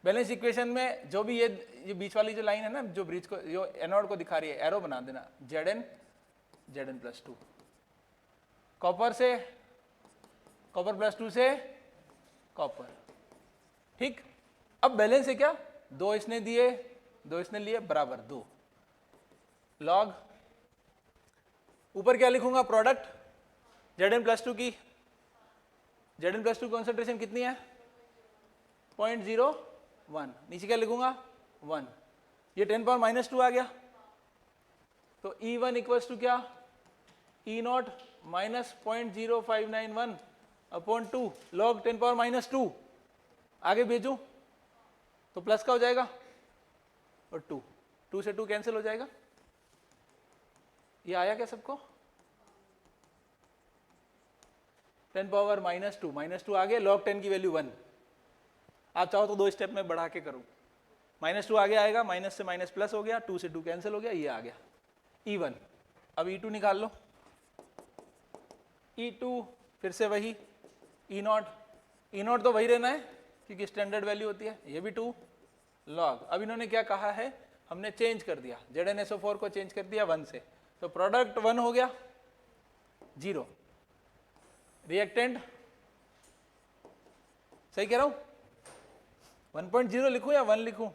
बैलेंस इक्वेशन में जो भी ये बीच वाली जो लाइन है ना, जो ब्रिज को, जो एनोड को दिखा रही है, एरो बना देना, Zn+2। कॉपर से, कॉपर +2 से कॉपर। ठीक, अब बैलेंस है क्या? 2 इसने दिए, 2 इसने लिए, बराबर 2 लॉग, ऊपर क्या लिखूंगा? प्रोडक्ट Zn+2 की, Zn+2 कॉन्सेंट्रेशन कितनी है? 0.01। नीचे क्या लिखूंगा? 1। ये 10 पावर -2 आ गया, तो E1 इक्वल्स टू क्या? E0 -0.0591 upon 2 log 10 power -2। आगे भेजूं तो प्लस का हो जाएगा और 2 से 2 कैंसिल हो जाएगा। ये आया क्या सबको? 10 पावर -2 आ गया, log 10 की वैल्यू 1। आप चाहो तो 2 स्टेप में बढ़ा के करूं। -2 आगे आएगा, माइनस से माइनस प्लस हो गया, 2 से 2 कैंसिल हो गया, ये आ गया E1। अब E2 निकाल लो। E2 फिर से वही, E0 तो वही रहना है क्योंकि स्टैंडर्ड वैल्यू होती है, ये भी 2 लॉग। अब इन्होंने क्या कहा है? हमने चेंज कर दिया, ZnSO4 को चेंज कर दिया 1 से, तो प्रोडक्ट 1 हो गया 0, रिएक्टेंट, सही कह रहा हूं? 1.0 लिखूं या 1 लिखूं?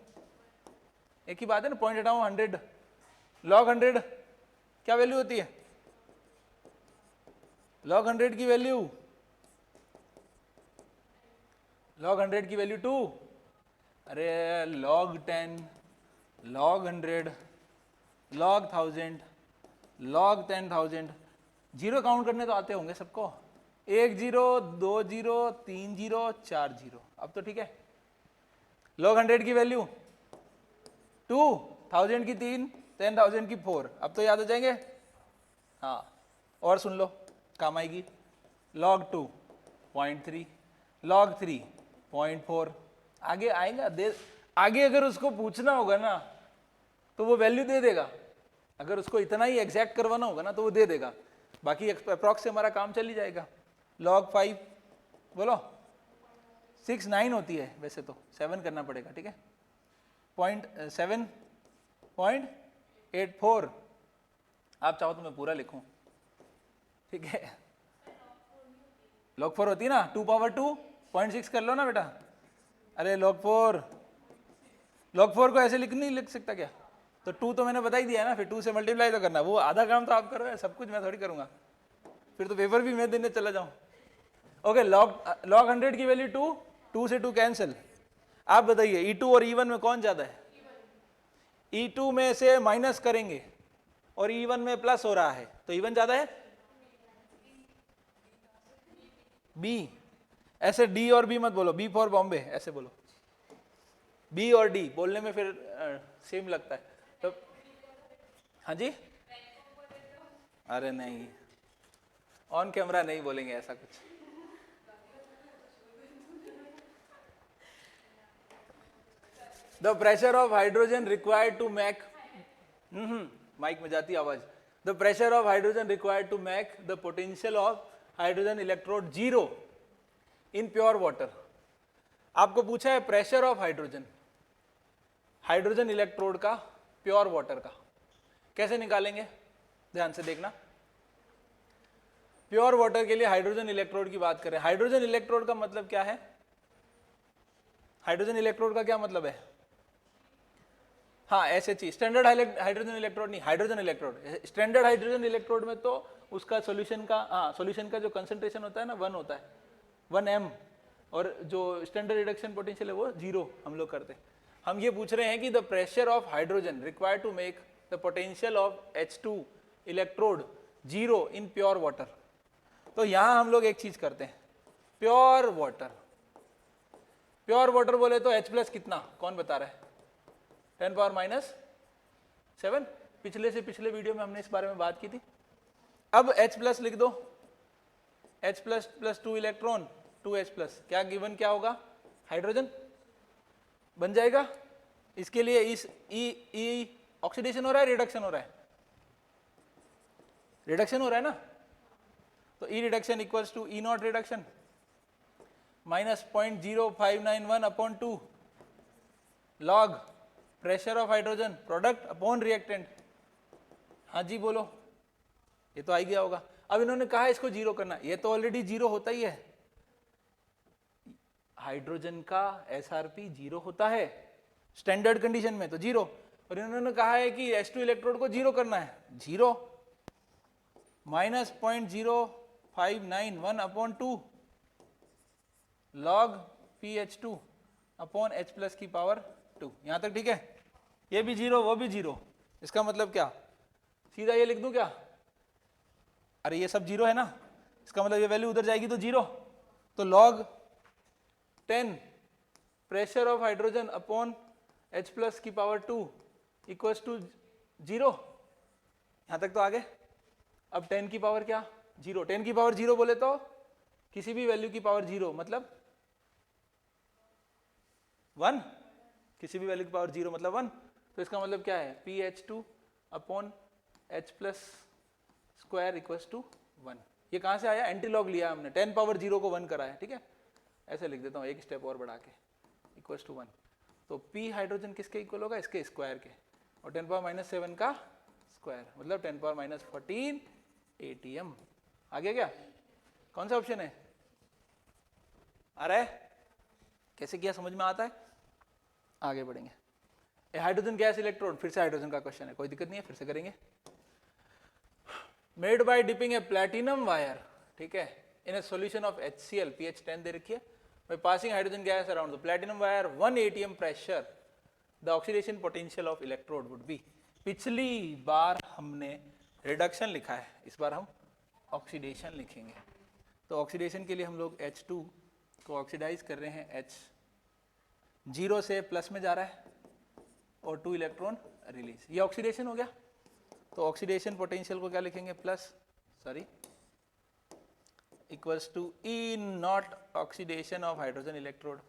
एक ही बात है ना, पॉइंट हटाऊं 100, log 100 क्या वैल्यू होती है? log 100 की वैल्यू, log 100 की वैल्यू 2। अरे log 10, log 100, log 1000, log 10,000, zero count करने तो आते होंगे सबको, 1 0 2 0 3 0 4 0। अब तो ठीक है। log 100 की वैल्यू 2, 1000 की 3, 10,000 की 4। अब तो याद हो जाएंगे। हाँ, और सुन लो, काम आएगी। log 2 0.3, log 3 0.4। आगे आएगा दे, आगे अगर उसको पूछना होगा ना तो वो वैल्यू दे देगा। अगर उसको इतना ही एग्जैक्ट करवाना होगा ना तो वो दे देगा, बाकी अप्रॉक्स से हमारा काम चल ही जाएगा। log 5 बोलो 6 9 होती है वैसे तो 7 करना पड़ेगा, ठीक है। 0.7.84। आप चाहो तो मैं पूरा लिखूं, ठीक है। log 4 होती है ना, 2 पावर 2 0.6 कर लो ना बेटा। अरे log 4 को ऐसे नहीं लिख सकता क्या? तो 2 तो मैंने बता ही दिया है ना, फिर 2 से मल्टीप्लाई तो करना, वो आधा काम तो आप कर रहे हो, सब कुछ मैं थोड़ी करूंगा, फिर तो पेपर भी मैं देने चला जाऊं। ओके, log 100 की वैल्यू 2, 2 से 2 कैंसिल। आप बताइए E2 और E1 में कौन ज्यादा है? E2 में से माइनस करेंगे और E1 में प्लस हो रहा है, तो E1 ज्यादा है। B, ऐसे D और B मत बोलो, B फॉर बॉम्बे ऐसे बोलो, B और D बोलने में फिर सेम लगता है तो। हाँ जी, अरे नहीं, ऑन कैमरा नहीं बोलेंगे ऐसा कुछ। The pressure of hydrogen required to make, mike में जाती आवाज। The pressure of hydrogen required to make the potential of hydrogen electrode 0 in pure water. आपको पूछा है pressure of hydrogen, hydrogen electrode का प्योर वाटर का, कैसे निकालेंगे? ध्यान से देखना। प्योर वाटर के लिए हाइड्रोजन इलेक्ट्रोड की बात करें, हाइड्रोजन इलेक्ट्रोड का मतलब क्या है? हाइड्रोजन इलेक्ट्रोड का क्या मतलब है? हाँ, ऐसे चीज, स्टैंडर्ड हाइड्रोजन इलेक्ट्रोड नहीं, hydrogen electrode. Standard hydrogen electrode में तो उसका सॉल्यूशन का, हाँ सॉल्यूशन का जो कंसंट्रेशन होता है ना 1 होता है, 1 m, और जो स्टैंडर्ड रिडक्शन पोटेंशियल है वो 0 हम लोग करते हैं। हम ये पूछ रहे हैं कि the pressure of hydrogen required to make the potential of H2 electrode 0 in pure water. तो यहां हम लोग एक चीज करते हैं, प्योर वाटर, प्योर वाटर बोले तो H+ कितना, कौन बता रहा है? 10⁻⁻7। पिछले से पिछले वीडियो में हमने इस बारे में बात की थी। अब H+ लिख दो, H+ + 2 इलेक्ट्रॉन 2H+, क्या गिवन क्या होगा? हाइड्रोजन बन जाएगा। इसके लिए इस ई ऑक्सीडेशन हो रहा है, रिडक्शन हो रहा है? रिडक्शन हो रहा है ना, तो E reduction equals to E0 reduction minus 0.0591/2 log pressure of hydrogen product upon reactant. हाँ जी बोलो, ये तो आ ही गया होगा। अब इन्होंने कहा इसको 0 करना, ये तो ऑलरेडी 0 होता ही है, हाइड्रोजन का SRP 0 होता है स्टैंडर्ड कंडीशन में, तो 0। और इन्होंने कहा है कि H2 इलेक्ट्रोड को 0 करना है, 0 minus 0.0591/2 log PH2 upon H+ की पावर 2। यहां तक ठीक है? ये भी 0 वो भी 0, इसका मतलब क्या? सीधा ये लिख दूं क्या? अरे ये सब 0 है ना, इसका मतलब ये वैल्यू उधर जाएगी तो 0। तो log 10 pressure of hydrogen upon H+ की पावर 2 इक्वल्स टू 0। यहां तक तो आ गए। अब 10 की पावर क्या? 0। 10 की पावर 0 बोले तो किसी भी वैल्यू की पावर 0 मतलब 1, किसी भी वैल्यू की पावर 0 मतलब 1। तो इसका मतलब क्या है? PH2 upon H+ square equals to 1। ये कहां से आया? एंटीलॉग लिया हमने, 10 पावर 0 को 1 कराया, ठीक है। ऐसे लिख देता हूं एक स्टेप और बढ़ा के, इक्वल्स टू 1। तो P हाइड्रोजन किसके इक्वल होगा? इसके स्क्वायर के, और 10⁻⁻7 का स्क्वायर मतलब 10⁻⁻14 ATM। आ गया क्या? कौन सा ऑप्शन है? आ रहा है? कैसे किया समझ में आता है? आगे बढ़ेंगे। हाइड्रोजन गैस इलेक्ट्रोड, फिर से हाइड्रोजन का क्वेश्चन है, कोई दिक्कत नहीं है, फिर से करेंगे। Made by dipping a platinum wire, ठीक है, in a solution of HCl, pH 10 दे रखी है, by passing hydrogen gas around the platinum wire 1 atm pressure, the oxidation potential of electrode would be। पिछली बार हमने रिडक्शन लिखा है, इस बार हम ऑक्सीडेशन लिखेंगे। तो ऑक्सीडेशन के लिए हम लोग H2 को ऑक्सीडाइज कर रहे हैं, H 0 से प्लस में जा रहा है और 2 इलेक्ट्रॉन रिलीज, ये ऑक्सीडेशन हो गया। तो ऑक्सीडेशन पोटेंशियल को क्या लिखेंगे, plus sorry equals to E naught oxidation of hydrogen electrode.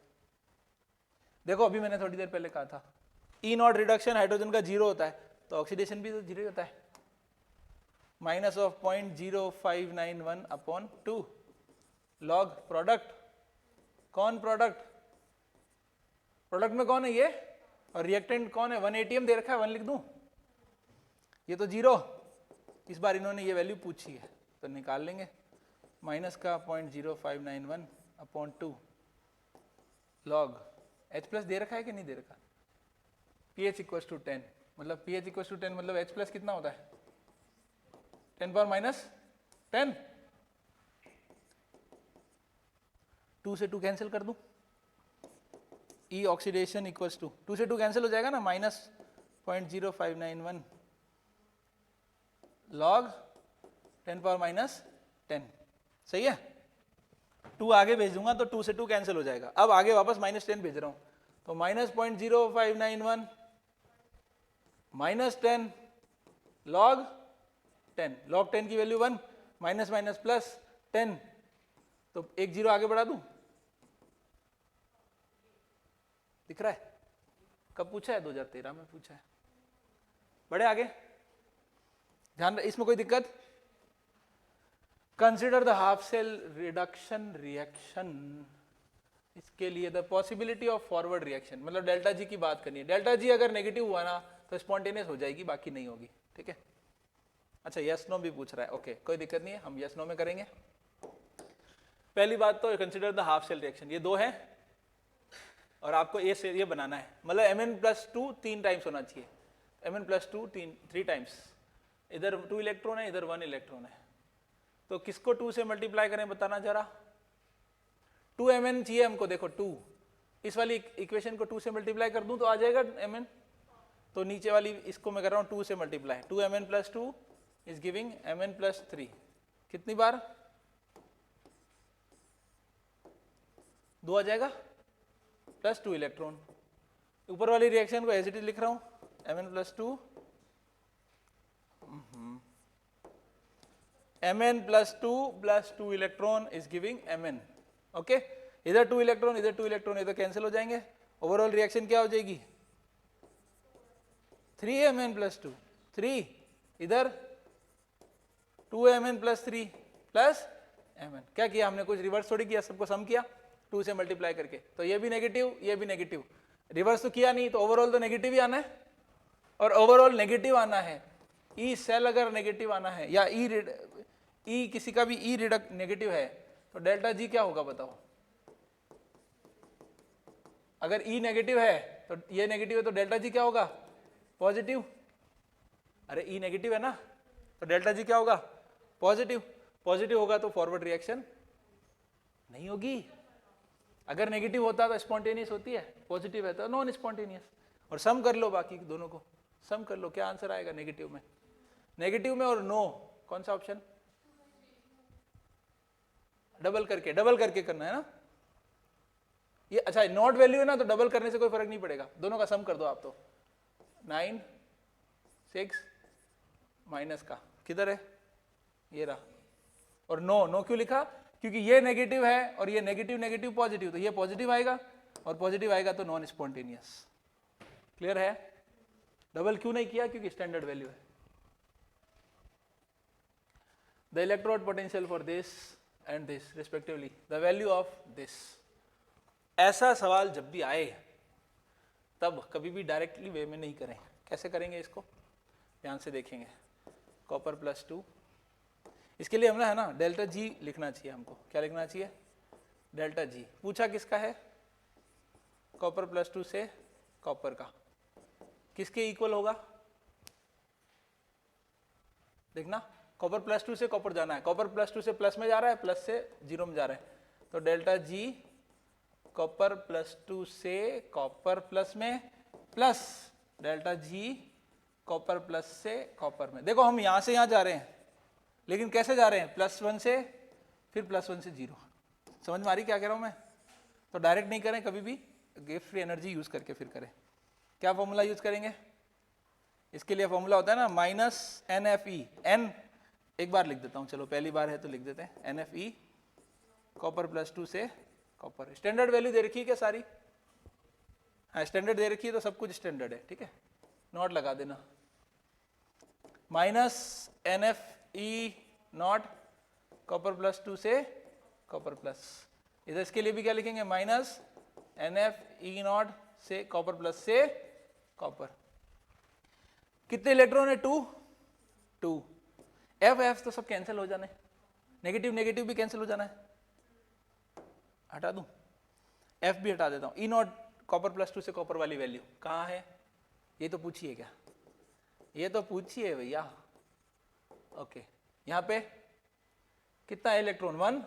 देखो अभी मैंने थोड़ी देर पहले कहा था E नॉट रिडक्शन हाइड्रोजन का 0 होता है, तो ऑक्सीडेशन भी तो 0 ही होता है, minus of 0.0591 upon 2 log product, कौन प्रोडक्ट, प्रोडक्ट में कौन है ये, और रिएक्टेंट कौन है, 1 atm दे रखा है, 1 लिख दूं, ये तो 0, इस बार इन्होंने ये वैल्यू पूछी है तो निकाल लेंगे, माइनस का 0.0591 अपॉन 2 लॉग H प्लस दे रखा है कि नहीं दे रखा, pH इक्वल्स टू 10, मतलब pH इक्वल्स टू 10 मतलब H प्लस कितना होता है, 10 पावर माइनस 10, 2 से 2 कैंसिल कर दूं, E ऑक्सीडेशन इक्वल्स टू 2 से 2 कैंसिल हो जाएगा ना, माइनस 0.0591 लॉग 10 पावर माइनस 10, सही है। 2 आगे भेज दूंगा तो 2 से 2 कैंसिल हो जाएगा, अब आगे वापस माइनस 10 भेज रहा हूं, तो माइनस 0.0591 माइनस 10 लॉग 10, लॉग 10 की वैल्यू 1, माइनस माइनस प्लस 10, तो एक 0 आगे बढ़ा दूं, दिख रहा है, कब पूछा है, 2013 में पूछा है, बढ़े आगे, ध्यान इसमें कोई दिक्कत। Consider the half cell reduction reaction, इसके लिए the possibility of forward reaction, मतलब डेल्टा जी की बात करनी है, डेल्टा जी अगर नेगेटिव हुआ ना तो स्पॉन्टेनियस हो जाएगी, बाकी नहीं होगी, ठीक है। अच्छा यस नो भी पूछ रहा है, ओके कोई दिक्कत नहीं है, हम यस नो में करेंगे। पहली बात तो consider the half cell reaction, ये 2 है और आपको ए से ये बनाना है, मतलब Mn+2 3 टाइम्स होना चाहिए, Mn+2 3 टाइम्स, इधर 2 इलेक्ट्रॉन है, इधर 1 इलेक्ट्रॉन है, तो किसको 2 से मल्टीप्लाई करें बताना जरा, 2 Mn चाहिए हमको, देखो 2, इस वाली इक्वेशन को 2 से मल्टीप्लाई कर दूं तो आ जाएगा Mn, तो नीचे वाली इसको मैं कर रहा हूं 2 से multiply, 2 Mn+2 is giving Mn+3, कितनी बार 2 आ जाएगा, प्लस 2 इलेक्ट्रॉन, ऊपर वाली रिएक्शन को एज इट इज लिख रहा हूं, Mn+2 Mn+2 plus 2 electron is giving Mn, okay, इधर 2 इलेक्ट्रॉन इधर 2 इलेक्ट्रॉन इधर कैंसिल हो जाएंगे, ओवरऑल रिएक्शन क्या हो जाएगी, 3Mn+2 3, इधर 2Mn+3 प्लस Mn, क्या किया हमने, कुछ रिवर्स थोड़ी किया, सबको सम किया 2 से मल्टीप्लाई करके, तो ये भी नेगेटिव ये भी नेगेटिव, रिवर्स तो किया नहीं, तो ओवरऑल तो नेगेटिव ही आना है, और ओवरऑल नेगेटिव आना है, ई सेल अगर नेगेटिव आना है या ई किसी का भी ई रिडक्ट नेगेटिव है तो डेल्टा जी क्या होगा बताओ, अगर ई नेगेटिव है तो ये नेगेटिव है तो डेल्टा जी क्या होगा, पॉजिटिव, अरे ई नेगेटिव है ना तो डेल्टा जी क्या होगा, पॉजिटिव, पॉजिटिव होगा तो फॉरवर्ड रिएक्शन नहीं होगी, अगर नेगेटिव होता तो स्पॉन्टेनियस होती है, पॉजिटिव है तो नॉन स्पॉन्टेनियस, और सम कर लो बाकी दोनों को, सम कर लो क्या आंसर आएगा, नेगेटिव में और नो कौन सा ऑप्शन, डबल करके करना है ना ये, अच्छा नॉट वैल्यू है ना तो डबल करने से कोई फर्क नहीं पड़ेगा, दोनों का सम कर दो आप, तो 9 6 माइनस का किधर है, ये रहा, और नो क्यों लिखा, क्योंकि ये नेगेटिव है और ये नेगेटिव पॉजिटिव, तो ये पॉजिटिव आएगा और पॉजिटिव आएगा तो नॉन स्पॉन्टेनियस, क्लियर है। डबल क्यों नहीं किया, क्योंकि स्टैंडर्ड वैल्यू है। The electrode potential for this and this respectively, the value of this, ऐसा सवाल जब भी आए तब कभी भी डायरेक्टली वे में नहीं करें, कैसे करेंगे इसको ध्यान से देखेंगे, कॉपर +2, इसके लिए हमने है ना डेल्टा जी लिखना चाहिए, हमको क्या लिखना चाहिए, डेल्टा जी, पूछा किसका है, कॉपर +2 से कॉपर का, किसके इक्वल होगा? देखना, कॉपर प्लस 2 से कॉपर जाना है, कॉपर प्लस 2 से प्लस में जा रहा है, प्लस से जीरो में जा रहा है, तो डेल्टा जी कॉपर प्लस 2 से कॉपर प्लस में plus delta G copper plus से कॉपर में। देखो हम यहां से यहां जा रहे हैं, लेकिन कैसे जा रहे हैं? +1 से फिर +1 से 0। समझ में आ रही क्या कह रहा हूं मैं? तो डायरेक्ट नहीं करें कभी भी, गिफ्ट फ्री एनर्जी यूज करके फिर करें। क्या फॉर्मूला यूज करेंगे इसके लिए? फॉर्मूला होता है ना -NFE। n एक बार लिख देता हूं, चलो पहली बार है तो लिख देते हैं। NFE कॉपर प्लस 2 से कॉपर। स्टैंडर्ड वैल्यू दे रखी है क्या सारी? हाँ स्टैंडर्ड दे रखी है तो सब कुछ स्टैंडर्ड है, ठीक है, नॉट लगा देना। -NFE नॉट कॉपर प्लस 2 से कॉपर प्लस। इधर इसके लिए भी क्या लिखेंगे? -NFE नॉट से कॉपर प्लस से कॉपर। कितने इलेक्ट्रॉन है? 2। F तो सब कैंसिल हो जाने, नेगेटिव नेगेटिव भी कैंसिल हो जाना है। हटा दूं? F भी हटा देता हूं। E नॉट कॉपर प्लस 2 से कॉपर वाली वैल्यू कहाँ है? ये तो पूछिए क्या, ये तो पूछिए भैया। ओके, यहाँ पे कितना है electron? 1।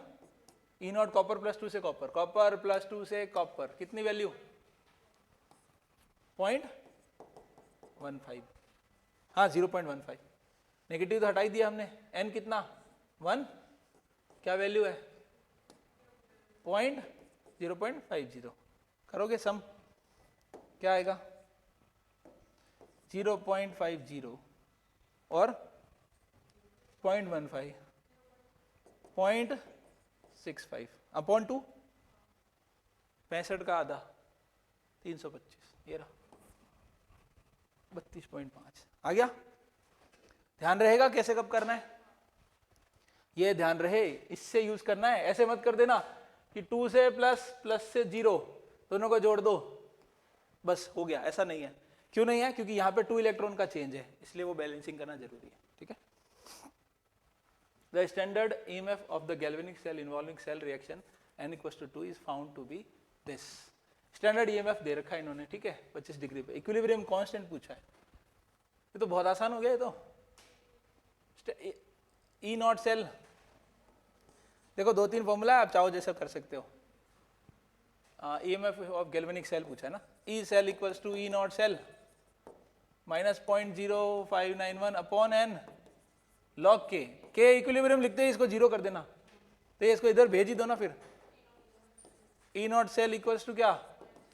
E not copper plus 2 से कॉपर, कॉपर प्लस 2 से कॉपर, कितनी वैल्यू? 0.15। हाँ 0.15। नेगेटिव तो हटाई दिया हमने। n कितना? 1। क्या वैल्यू है? 0.50। करोगे सम, क्या आएगा? 0.50 और 0.15 0.65 अपॉन 2, 65 का आधा 325, ये रहा 32.5 आ गया। ध्यान रहेगा कैसे कब करना है, ये ध्यान रहे, इससे यूज करना है। ऐसे मत कर देना कि 2 से प्लस, प्लस से 0, दोनों को जोड़ दो बस हो गया, ऐसा नहीं है। क्यों नहीं है? क्योंकि यहाँ पे 2 इलेक्ट्रॉन का चेंज है, इसलिए वो बैलेंसिंग करना जरूरी है, ठीक है। The standard EMF of the galvanic cell involving cell reaction n=2 is found to be this. Standard EMF दे रखा है इन्होंने, ठीक है, 25 डिग्री पे। इक्विलिब्रियम कांस्टेंट पूछा है, ये तो बहुत आसान हो गया। ये तो E नॉट सेल, देखो 2-3 फॉर्मूला आप चाहो जैसे कर सकते हो। EMF ऑफ गैल्वेनिक सेल पूछा है ना, E cell equals to E naught cell -0.0591 upon n log k equilibrium लिखते हैं, इसको 0 कर देना, तो ये इसको इधर भेज ही दो ना फिर। E naught cell equals to क्या?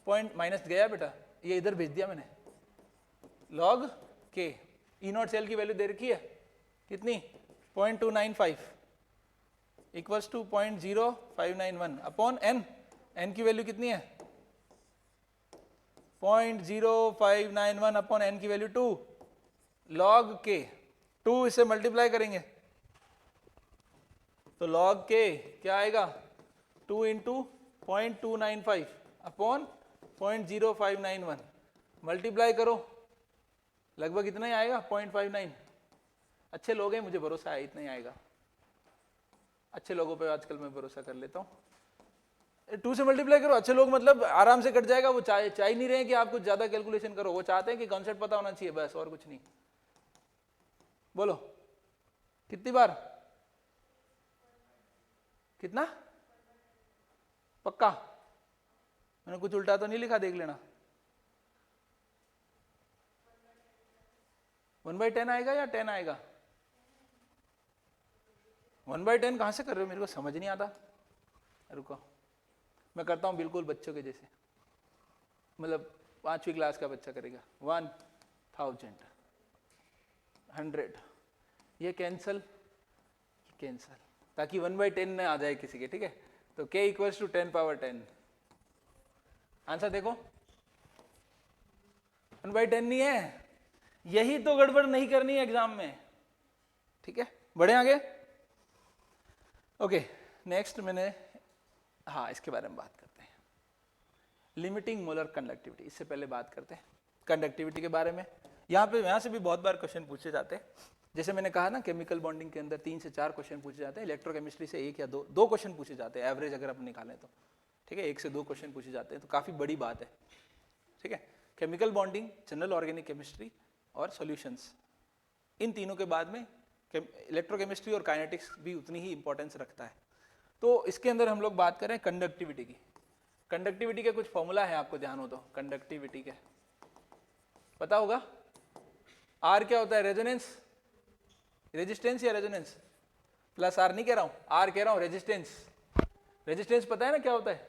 पॉइंट माइनस गया बेटा, ये इधर भेज दिया मैंने, log k। E naught cell की वैल्यू दे रखी है कितनी? 0.295 equals to 0.0591 upon n। n की वैल्यू कितनी है? 0.0591 अपॉन n की वैल्यू 2 log k। 2 इससे मल्टीप्लाई करेंगे तो log k क्या आएगा? 2 इंटू 0.295 अपॉन 0.0591 मल्टीप्लाई करो, लगभग इतना ही आएगा 0.59। अच्छे लोग हैं, मुझे भरोसा है इतना ही आएगा। अच्छे लोगों पे आजकल मैं भरोसा कर लेता हूँ। 2 से मल्टीप्लाई करो, अच्छे लोग मतलब आराम से कट जाएगा। वो चाह नहीं रहे हैं कि आप कुछ ज्यादा कैलकुलेशन करो, वो चाहते हैं कि कॉन्सेप्ट पता होना चाहिए बस, और कुछ नहीं। बोलो कितनी बार? कितना? पक्का? मैंने कुछ उल्टा तो नहीं लिखा, देख लेना। 1/10 आएगा या 10 आएगा? 1/10 कहां से कर रहे हो? मेरे को समझ नहीं आता। रुको मैं करता हूं बिल्कुल बच्चों के जैसे, मतलब 5वीं क्लास का बच्चा करेगा। 1000 100 ये कैंसल कैंसल, ताकि 1/10 न आ जाए किसी के, ठीक है। तो k equals to 10 power 10। Answer देखो 1/10 नहीं है, यही तो गड़बड़ नहीं करनी है एग्जाम में, ठीक है। बढ़े आगे। ओके नेक्स्ट मैंने, हाँ इसके बारे में बात करते हैं, लिमिटिंग मोलर कंडक्टिविटी। इससे पहले बात करते हैं कंडक्टिविटी के बारे में। यहाँ से भी बहुत बार क्वेश्चन पूछे जाते हैं। जैसे मैंने कहा ना, केमिकल बॉन्डिंग के अंदर 3 से 4 क्वेश्चन पूछे जाते हैं, इलेक्ट्रोकेमिस्ट्री से 1 या 2 क्वेश्चन पूछे जाते हैं, एवरेज अगर आप निकालें तो, ठीक है। 1 से 2 क्वेश्चन पूछे जाते हैं, तो काफी बड़ी बात है, ठीक है। Chemical bonding, general organic chemistry और सॉल्यूशंस, इन तीनों के बाद में इलेक्ट्रोकेमिस्ट्री और काइनेटिक्स भी उतनी ही इंपॉर्टेंस रखता है। तो इसके अंदर हम लोग बात करें कंडक्टिविटी की। कंडक्टिविटी के कुछ फॉर्मूला है, आपको ध्यान हो तो कंडक्टिविटी के पता होगा। आर क्या होता है? रेजोनेंस, रेजिस्टेंस या रेजोनेंस, प्लस आर नहीं कह रहा हूं, आर कह रहा हूं रेजिस्टेंस। रेजिस्टेंस पता है ना क्या होता है?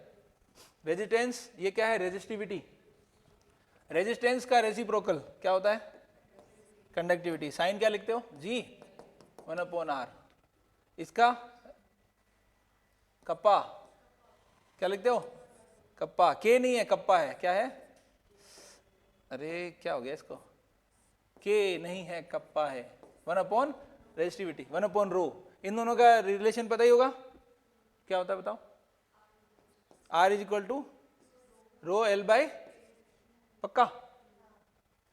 रेजिस्टेंस ये क्या है? रेजिस्टिविटी। रेजिस्टेंस का रेसिप्रोकल क्या होता है? कंडक्टिविटी। साइन क्या लिखते हो? जी 1/r। इसका कप्पा क्या लिखते हो? कप्पा। के नहीं है, कप्पा है। क्या है? अरे क्या हो गया इसको? के नहीं है, कप्पा है। 1/, रेजिस्टिविटी 1/ρ। इन दोनों का रिलेशन पता ही होगा, क्या होता है बताओ? R = ρl/, पक्का?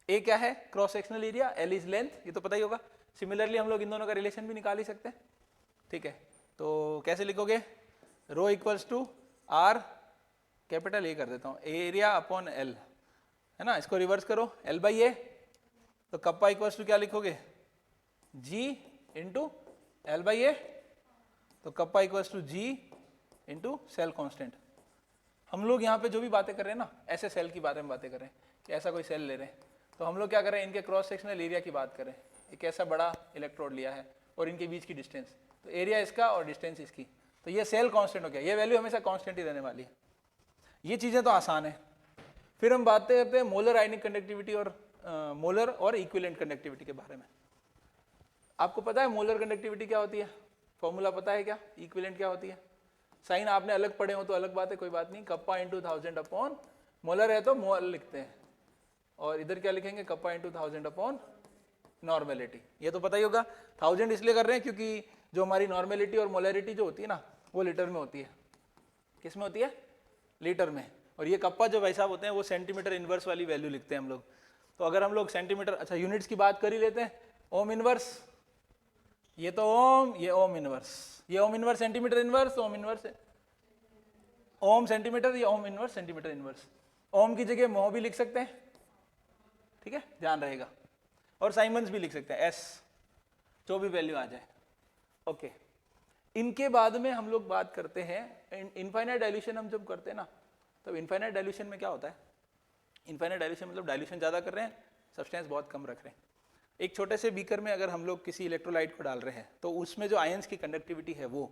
ए क्या है? Cross sectional area, L is length, ये तो पता ही होगा। सिमिलरली हम लोग इन दोनों का रिलेशन भी निकाल ही सकते हैं, ठीक है। तो कैसे लिखोगे? ρ = R, कैपिटल ए कर देता हूं, एरिया अपॉन एल, है ना। इसको रिवर्स करो, L/A, तो कप्पा इक्वल्स टू क्या लिखोगे? G इंटू L/A, तो kappa equals to G into cell constant. हम लोग यहाँ पे जो भी बातें कर रहे हैं ना, ऐसे सेल की बारे में बातें कर रहे हैं कि ऐसा कोई सेल ले रहे हैं, तो हम लोग क्या कर रहे हैं? इनके क्रॉस सेक्शनल एरिया की बात करें। एक ऐसा बड़ा इलेक्ट्रोड लिया है और इनके बीच की डिस्टेंस, तो एरिया इसका और डिस्टेंस इसकी, तो ये सेल कांस्टेंट हो गया। ये वैल्यू हमेशा कांस्टेंट ही रहने वाली है। ये चीज़ें तो आसान है। फिर हम बातें करते हैं मोलर आयनिक कंडक्टिविटी और मोलर और इक्विवेलेंट कंडक्टिविटी के बारे में। आपको पता है मोलर कंडक्टिविटी क्या होती है? फॉर्मूला पता है क्या? इक्विवेलेंट क्या होती है? साइन आपने अलग पढ़े हो तो अलग बात है, कोई बात नहीं। कप्पा इंटू 1000 अपॉन, मोलर है तो मोल लिखते हैं, और इधर क्या लिखेंगे? Kappa into 1000 upon normality. ये तो पता ही होगा। 1000 इसलिए कर रहे हैं क्योंकि जो हमारी नॉर्मेलिटी और मोलरिटी जो होती है ना, वो लीटर में होती है। किस में होती है? लीटर में। और ये कप्पा जो भाई साहब होते हैं वो सेंटीमीटर इनवर्स वाली वैल्यू लिखते हैं हम लोग। तो अगर हम लोग सेंटीमीटर, अच्छा यूनिट्स की बात कर ही लेते हैं, ओम इनवर्स, ये तो ओम, ये ओम इनवर्स, ये ohm inverse centimetre inverse, ohm inverse ohm centimetre, ये ohm inverse centimetre inverse. Ohm की जगह मोह भी लिख सकते हैं, ठीक है, ध्यान रहेगा। और साइमंस भी लिख सकते हैं, एस, जो भी वैल्यू आ जाए। ओके, इनके बाद में हम लोग बात करते हैं इनफाइनाइट डाइल्यूशन। हम जब करते हैं ना, तब इनफाइनाइट डाइल्यूशन में क्या होता है? इनफाइनाइट डाइल्यूशन मतलब डाइल्यूशन ज़्यादा कर रहे हैं, सब्सटेंस बहुत कम रख रहे हैं। एक छोटे से बीकर में अगर हम लोग किसी इलेक्ट्रोलाइट को डाल रहे हैं तो उसमें जो आयंस की कंडक्टिविटी है वो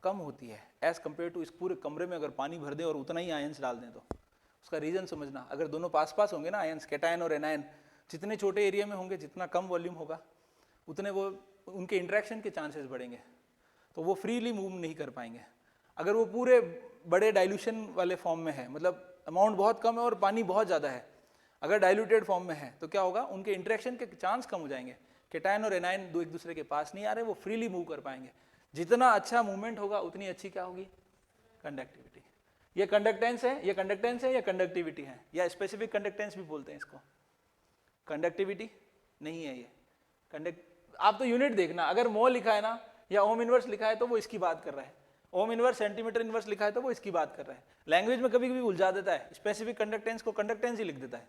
कम होती है एज कम्पेयर टू इस पूरे कमरे में अगर पानी भर दें और उतना ही आयंस डाल दें। तो उसका रीज़न समझना, अगर दोनों पास पास होंगे ना आयंस, कैटायन और एनायन, जितने छोटे एरिया में होंगे, जितना कम वॉल्यूम होगा, उतने वो उनके इंट्रैक्शन के चांसेस बढ़ेंगे, तो वो फ्रीली मूव नहीं कर पाएंगे। अगर वो पूरे बड़े डाइल्यूशन वाले फॉर्म में है, मतलब अमाउंट बहुत कम है और पानी बहुत ज़्यादा है, अगर डाइल्यूटेड फॉर्म में है, तो क्या होगा? उनके इंटरेक्शन के चांस कम हो जाएंगे। कैटायन और एनायन दो एक दूसरे के पास नहीं आ रहे, वो फ्रीली मूव कर पाएंगे। जितना अच्छा मूवमेंट होगा उतनी अच्छी क्या होगी? कंडक्टिविटी। ये कंडक्टेंस है, ये कंडक्टेंस है, या कंडक्टिविटी है, या स्पेसिफिक कंडक्टेंस भी बोलते हैं इसको। कंडक्टिविटी नहीं है ये कंडक्ट। आप तो यूनिट देखना, अगर मो लिखा है ना या ओम इनवर्स लिखा है तो वो इसकी बात कर रहा है, ओम इनवर्स सेंटीमीटर इनवर्स लिखा है तो वो इसकी बात कर रहा है। लैंग्वेज में कभी कभी उलझा देता है, स्पेसिफिक कंडक्टेंस को कंडक्टेंस ही लिख देता है,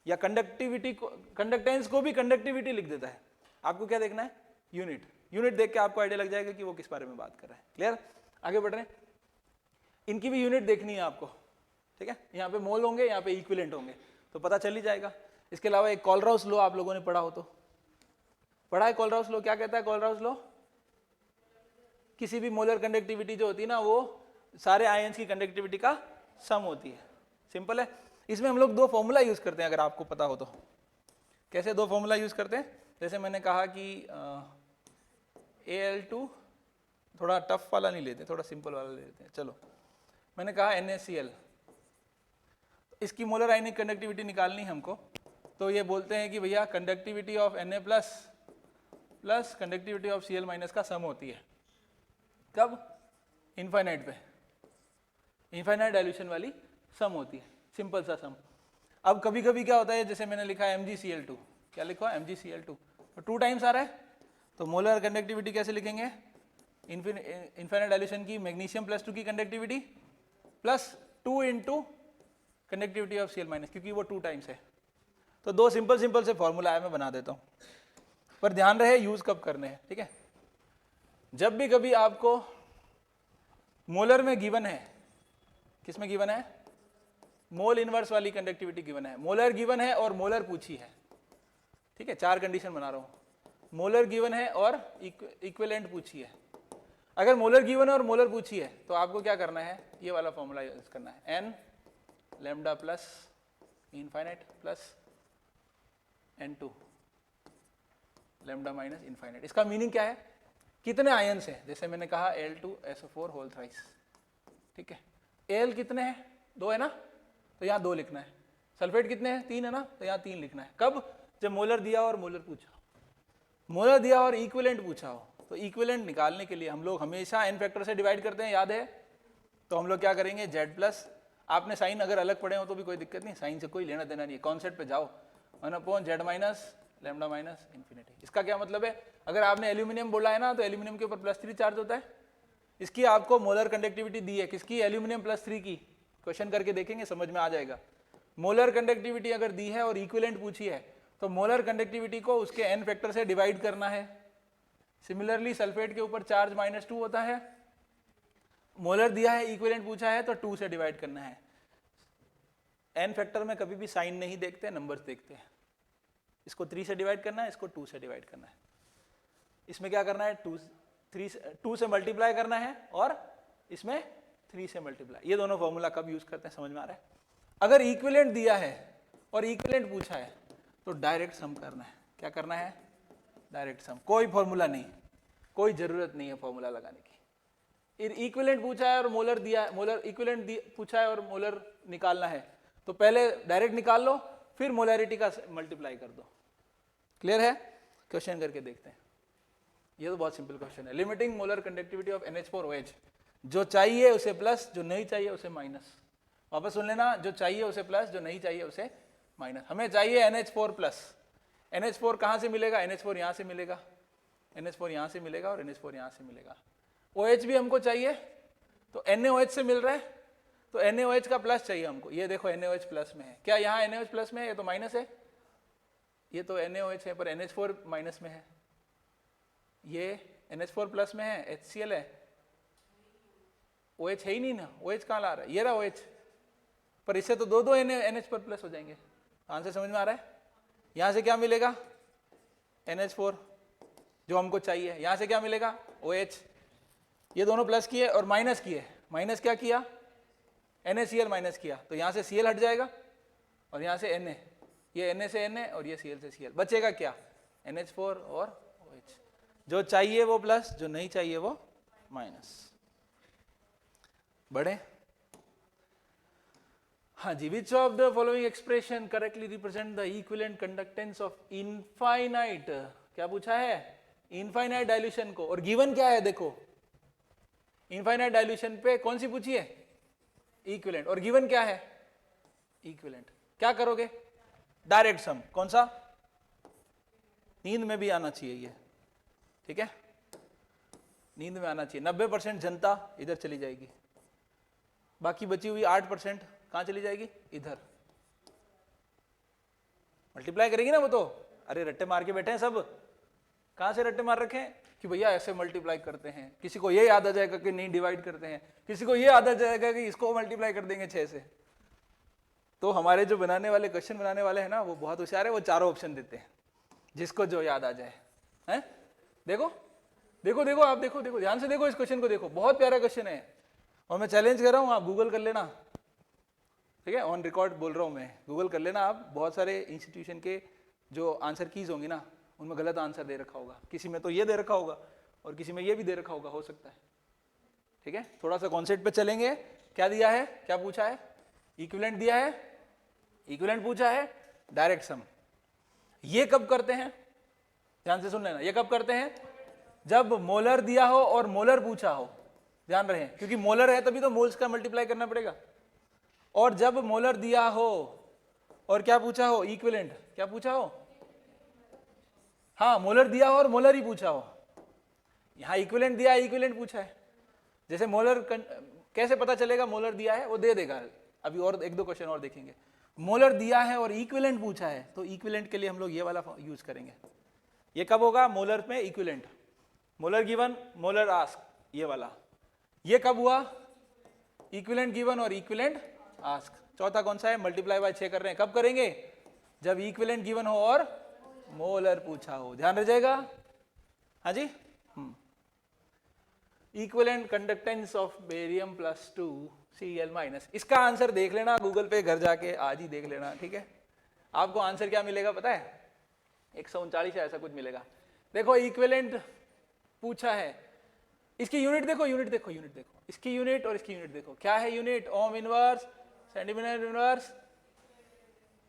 या कंडक्टिविटी को, कंडक्टेंस को भी कंडक्टिविटी लिख देता है। आपको क्या देखना है? यूनिट। यूनिट देख के आपको आइडिया लग जाएगा कि वो किस बारे में बात कर रहा है। क्लियर? आगे बढ़ रहे हैं। इनकी भी यूनिट देखनी है आपको, ठीक है। यहाँ पे मोल होंगे, यहाँ पे इक्विवेलेंट होंगे, तो पता चल ही जाएगा। इसके अलावा एक कोलराउस लॉ आप लोगों ने पढ़ा हो तो पढ़ा है। कोलराउस लॉ क्या कहता है? कोलराउस लॉ, किसी भी मोलर कंडक्टिविटी जो होती है ना, वो सारे आयंस की कंडक्टिविटी का सम होती है। सिंपल है। इसमें हम लोग दो फॉर्मूला यूज करते हैं, अगर आपको पता हो तो। कैसे दो फॉर्मूला यूज करते हैं? जैसे मैंने कहा कि Al2, थोड़ा टफ वाला नहीं लेते, थोड़ा सिंपल वाला ले लेते हैं। चलो, मैंने कहा NaCl, इसकी मोलर आयनिक कंडक्टिविटी निकालनी है हमको, तो ये बोलते हैं कि भैया conductivity of Na plus conductivity of Cl- का सम होती है। कब? इनफाइनाइट पे, इनफाइनाइट डाइल्यूशन वाली सम होती है, सिंपल सा सम। अब कभी कभी क्या होता है, जैसे मैंने लिखा है MgCl2, क्या लिखा है? MgCl2, तो 2 टाइम्स आ रहा है, तो मोलर कंडक्टिविटी कैसे लिखेंगे? इनफाइनाइट डाइल्यूशन की मैग्नीशियम +2 की conductivity +2 into conductivity of Cl minus, क्योंकि वो 2 टाइम्स है। तो 2 सिंपल से फॉर्मूला है, मैं बना देता हूँ, पर ध्यान रहे यूज कब करने हैं, ठीक है। जब भी कभी आपको मोलर में गिवन है, किस में गिवन है, मोल इनवर्स वाली कंडक्टिविटी गिवन है, मोलर गिवन है और मोलर पूछी है, ठीक है, 4 कंडीशन बना रहा हूं, मोलर गिवन है और इक्विवेलेंट पूछी है। अगर मोलर गिवन है और मोलर पूछी है तो आपको क्या करना है, ये वाला फॉर्मूला यूज करना है, n lambda plus infinite plus n2 lambda minus infinite. इसका मीनिंग क्या है, कितने आयन्स हैं, जैसे मैंने कहा Al2SO4 होल थ्राइस, ठीक है, Al कितने हैं, 2 है ना, तो यहाँ 2 लिखना है। सल्फेट कितने हैं, 3 है ना, तो यहाँ 3 लिखना है। कब, जब मोलर दिया और मोलर पूछा, मोलर दिया और इक्विवेलेंट पूछा हो। तो इक्विवेलेंट निकालने के लिए हम लोग हमेशा n फैक्टर से डिवाइड करते हैं, याद है। तो हम लोग क्या करेंगे, Z प्लस, आपने साइन अगर अलग पढ़े हो तो भी कोई दिक्कत नहीं, साइन से कोई लेना देना नहीं है, कॉन्सेप्ट पे जाओ, 1/Z minus lambda minus infinity. इसका क्या मतलब है, अगर आपने एल्यूमिनियम बोला है ना, तो एल्यूमिनियम के ऊपर +3 चार्ज होता है। इसकी आपको मोलर कंडक्टिविटी दी है, किसकी, एल्यूमिनियम +3 की। क्वेश्चन करके देखेंगे, समझ में आ जाएगा। मोलर कंडक्टिविटी अगर दी है और इक्विवेलेंट पूछी है, तो मोलर कंडक्टिविटी को उसके n फैक्टर से डिवाइड करना है। सिमिलरली सल्फेट के ऊपर चार्ज -2 होता है, मोलर दिया है, इक्विवेलेंट पूछा है, तो 2 से डिवाइड करना है। n फैक्टर में कभी भी साइन नहीं देखते, नंबर्स देखते हैं। इसको 3 से डिवाइड करना है, इसको 2 से डिवाइड करना है। इसमें क्या करना है, 2 से मल्टीप्लाई करना है, और इसमें 3 से मल्टीप्लाई। ये दोनों फॉर्मूला कब यूज करते हैं, समझ में आ रहा है। अगर इक्विवेलेंट दिया है और इक्विवेलेंट पूछा है तो डायरेक्ट सम करना है। क्या करना है, डायरेक्ट सम, कोई फॉर्मूला नहीं, कोई जरूरत नहीं है फॉर्मूला लगाने की। इक्विवेलेंट पूछा है और मोलर दिया है, मोलर इक्विवेलेंट पूछा है और मोलर निकालना है, तो पहले डायरेक्ट निकाल लो, फिर मोलैरिटी का मल्टीप्लाई कर दो। क्लियर है, क्वेश्चन करके देखते हैं। ये तो बहुत सिंपल क्वेश्चन है। Limiting molar conductivity of NH4OH, जो चाहिए उसे प्लस, जो नहीं चाहिए उसे माइनस। वापस सुन लेना, जो चाहिए उसे प्लस, जो नहीं चाहिए उसे माइनस। हमें चाहिए NH4 प्लस। NH4 कहाँ से मिलेगा, NH4 यहाँ से मिलेगा, NH4 यहाँ से मिलेगा और NH4 यहाँ से मिलेगा। OH भी हमको चाहिए, तो NaOH से मिल रहा है, तो NaOH का प्लस चाहिए हमको। ये देखो NaOH प्लस में है, क्या यहाँ NaOH प्लस में है, ये तो माइनस है, ये तो NaOH है, पर NH4 माइनस में है। ये NH4 प्लस में है, HCl है, OH है ही नहीं ना, OH कहाँ ला रहा है, ये रहा OH, पर इससे तो दो NH4 प्लस हो जाएंगे। आंसर समझ में आ रहा है। यहाँ से क्या मिलेगा, NH4 जो हमको चाहिए, यहाँ से क्या मिलेगा, OH। ये दोनों प्लस किए और माइनस किए, माइनस क्या किया, NaCl माइनस किया, तो यहाँ से Cl हट जाएगा और यहाँ से Na, ये Na से Na और ये Cl से Cl, बचेगा क्या, NH4 और OH। जो चाहिए वो प्लस, जो नहीं चाहिए वो माइनस। बढ़े, हाँ जी। Which of the following expression correctly represent the equivalent conductance of infinite, क्या पूछा है, इनफाइनाइट डाइल्यूशन को, और गिवन क्या है, देखो इनफाइनाइट डाइल्यूशन पे कौन सी पूछी है, इक्विवेलेंट, और गिवन क्या है, इक्विवेलेंट। क्या करोगे, डायरेक्ट सम। कौन सा, नींद में भी आना चाहिए ये, ठीक है, नींद में आना चाहिए। 90% जनता इधर चली जाएगी, बाकी बची हुई 8% कहां चली जाएगी, इधर। मल्टीप्लाई करेगी ना वो तो, अरे रट्टे मार के बैठे हैं सब, कहां से रट्टे मार रखे हैं कि भैया ऐसे मल्टीप्लाई करते हैं। किसी को ये याद आ जाएगा कि नहीं डिवाइड करते हैं, किसी को ये याद आ जाएगा कि इसको मल्टीप्लाई कर देंगे 6 से। तो हमारे जो बनाने वाले, क्वेश्चन बनाने वाले हैं ना, वो बहुत होशियार है, वो चारों ऑप्शन देते हैं, जिसको जो याद आ जाए। हैं, देखो देखो देखो, आप देखो देखो, ध्यान से देखो इस क्वेश्चन को, देखो बहुत प्यारा क्वेश्चन है, और मैं चैलेंज कर रहा हूं, आप गूगल कर लेना, ठीक है, ऑन रिकॉर्ड बोल रहा हूं मैं, गूगल कर लेना आप। बहुत सारे इंस्टीट्यूशन के जो आंसर कीज होंगी ना, उनमें गलत आंसर दे रखा होगा, किसी में तो ये दे रखा होगा और किसी में ये भी दे रखा होगा, हो सकता है, ठीक है। थोड़ा सा कॉन्सेप्ट पे चलेंगे। क्या दिया है, क्या पूछा है, इक्विवेलेंट दिया है, इक्विवेलेंट पूछा है, डायरेक्ट सम। ये कब करते हैं, ध्यान से सुन लेना, ये कब करते हैं, जब मोलर दिया हो और मोलर पूछा हो। ध्यान रहे, क्योंकि मोलर है तभी तो मोल्स का मल्टीप्लाई करना पड़ेगा। और जब मोलर दिया हो और क्या पूछा हो, इक्विवेलेंट, क्या पूछा हो, हाँ मोलर दिया हो और मोलर ही पूछा हो। यहां इक्विवेलेंट दिया है, इक्विवेलेंट पूछा है। जैसे मोलर कैसे पता चलेगा मोलर दिया है, वो दे देगा, अभी और एक दो क्वेश्चन और देखेंगे। मोलर दिया है और इक्विवेलेंट पूछा है, तो इक्विवेलेंट के लिए हम लोग ये वाला यूज करेंगे। ये कब होगा? मोलर में equivalent, molar given molar ask, ये वाला। ये कब हुआ? इक्विवेलेंट गिवन और इक्विवेलेंट आस्क। चौथा कौन सा है? मल्टीप्लाई बाय 6 कर रहे हैं, कब करेंगे? जब इक्विवेलेंट गिवन हो और मोलर पूछा हो। ध्यान रह जाएगा। हाँ जी। Equivalent conductance of barium plus 2 Cl minus. इसका आंसर देख लेना गूगल पे, घर जाके आज ही देख लेना, ठीक है। आपको आंसर क्या मिलेगा पता है? 139 या ऐसा कुछ मिलेगा। देखो इक्विवेलेंट पूछा है, इसकी यूनिट देखो, यूनिट देखो, यूनिट देखो, इसकी यूनिट और इसकी यूनिट देखो। क्या है यूनिट? ओम इनवर्स, सेंटीमीटर इनवर्स।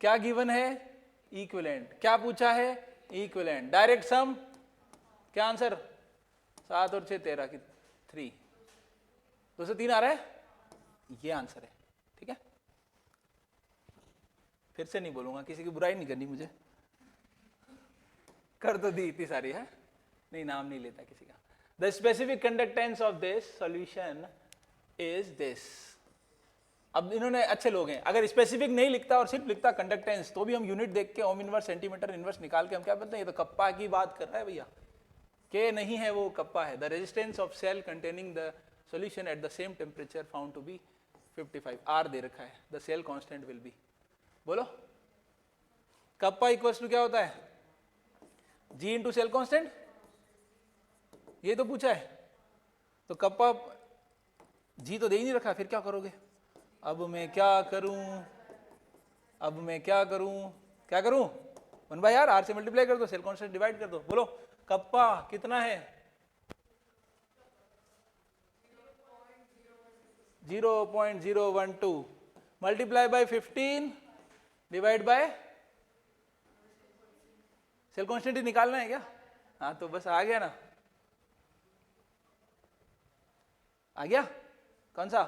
क्या गिवन है? इक्विवेलेंट। क्या पूछा है? इक्विवेलेंट। Direct sum. क्या आंसर? 7 और 6 13 की 3, 203 आ रहा है, ये आंसर है, ठीक है। फिर से नहीं बोलूंगा, किसी की बुराई नहीं करनी मुझे, कर तो दी इतनी सारी है, नहीं नाम नहीं लेता किसी का। The specific conductance of this solution is this. अब इन्होंने अच्छे लोग हैं, अगर स्पेसिफिक नहीं लिखता और सिर्फ लिखता कंडक्टेंस, तो भी हम यूनिट देख के ओम इनवर्स सेंटीमीटर इनवर्स निकाल के हम क्या बोलते हैं, ये तो कप्पा की बात कर रहा है भैया। के नहीं है, वो कप्पा है। The resistance of cell containing the solution at the same temperature found to be 55। R दे रखा है। The cell constant will be, बोलो कप्पा इक्वल्स टू क्या होता है? जी इंटू सेल कांस्टेंट, ये तो पूछा है। तो कप्पा जी तो दे ही नहीं रखा, फिर क्या करोगे? अब मैं क्या करूं, अब मैं क्या करूं, क्या करूं? 1/r, आर से मल्टीप्लाई कर दो, सेल कांस्टेंट डिवाइड कर दो। बोलो कप्पा कितना है? 0.012 multiply by 15 divide by cell constant ही निकालना है क्या? हाँ तो बस आ गया ना, आ गया। कौन सा?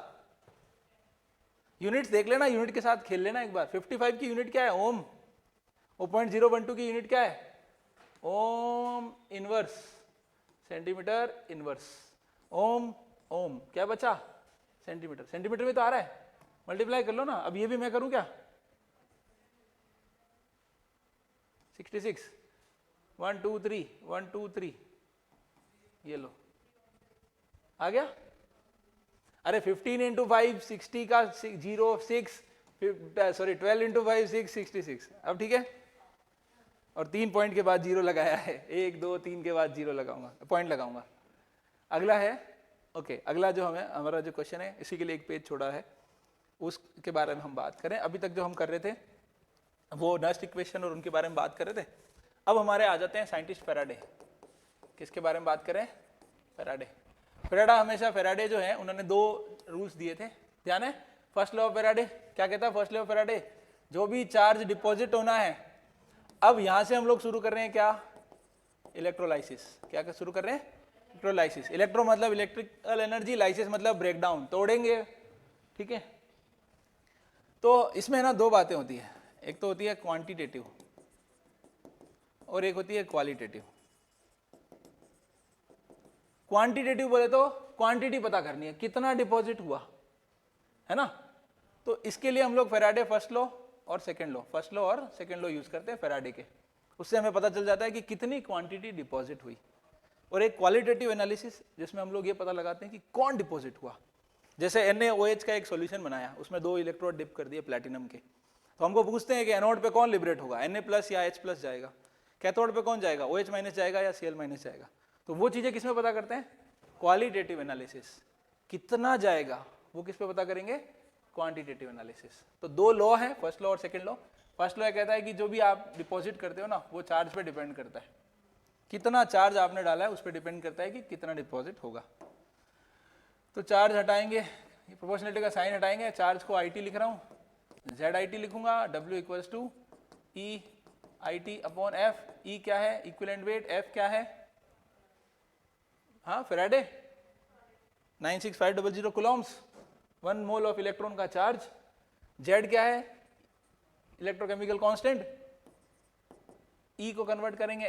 यूनिट्स देख लेना, यूनिट के साथ खेल लेना एक बार। 55 की यूनिट क्या है? ओम। 0.012 की यूनिट क्या है? Ohm inverse, centimetre inverse. Ohm ohm, क्या बचा? सेंटीमीटर। सेंटीमीटर में तो आ रहा है, मल्टीप्लाई कर लो ना। अब ये भी मैं करूं क्या? 66, 1 2 3 1 2 3, ये लो आ गया। अरे 15 इंटू 5 60 का 0 6, सॉरी 12 इंटू 5 6 66। अब ठीक है। और 3 पॉइंट के बाद 0 लगाया है, 1 2 3 के बाद 0 लगाऊंगा, पॉइंट लगाऊंगा। अगला है, ओके, अगला जो हमारा जो क्वेश्चन है, इसी के लिए एक पेज छोड़ा है, उसके बारे में हम बात करें। अभी तक जो हम कर रहे थे वो नस्ट इक्वेशन और उनके बारे में बात कर रहे थे। अब हमारे आ जाते हैं साइंटिस्ट फैराडे। किसके बारे में बात करें? फैराडे। फैराडे जो है, उन्होंने 2 रूल्स दिए थे, ध्यान है। फर्स्ट लॉ ऑफ फैराडे क्या कहता है? फर्स्ट लॉ ऑफ फैराडे, जो भी चार्ज डिपॉजिट होना है, अब यहां से हम लोग शुरू कर रहे हैं क्या? इलेक्ट्रोलाइसिस। क्या शुरू कर रहे हैं? इलेक्ट्रोलाइसिस। इलेक्ट्रो मतलब इलेक्ट्रिकल एनर्जी, लाइसिस मतलब ब्रेकडाउन, तोड़ेंगे, ठीक है। तो इसमें है ना 2 बातें होती है, एक तो होती है क्वांटिटेटिव और एक होती है क्वालिटेटिव। क्वांटिटेटिव बोले तो क्वांटिटी पता करनी है, कितना डिपॉजिट हुआ, है ना। तो इसके लिए हम लोग फैराडे फर्स्ट लॉ और सेकंड लॉ, फर्स्ट लॉ और सेकंड लॉ यूज करते हैं फैराडे के। उससे हमें पता चल जाता है कि कितनी क्वांटिटी डिपॉजिट हुई। और एक क्वालिटेटिव एनालिसिस, जिसमें हम लोग ये पता लगाते हैं कि कौन डिपॉजिट हुआ। जैसे NaOH का एक सॉल्यूशन बनाया, उसमें 2 इलेक्ट्रोड डिप कर दिए प्लैटिनम के, तो हमको पूछते हैं कि एनोड पे कौन लिबरेट होगा, Na+ या H+ जाएगा, कैथोड पे कौन जाएगा, OH- जाएगा या Cl- जाएगा। तो वो चीजें किसमें पता करते हैं? Qualitative analysis. कितना जाएगा वो किस पे पता करेंगे? Quantitative analysis. तो 2 लॉ है, फर्स्ट लॉ और सेकंड लॉ। फर्स्ट लॉ कहता है कि जो भी आप डिपॉजिट करते हो ना, वो चार्ज पे डिपेंड करता है, कितना चार्ज आपने डाला है उस पर डिपेंड करता है कि कितना डिपॉजिट होगा। तो चार्ज हटाएंगे, प्रोपोर्शनलिटी का साइन हटाएंगे, चार्ज को IT लिख रहा हूँ, ZIT लिखूंगा, W = EIT/F। E क्या है? Equivalent weight. F क्या है? हाँ Faraday, 96500 Coulomb's, 1 mole of electron का चार्ज। Z क्या है? Electrochemical constant. E को कन्वर्ट करेंगे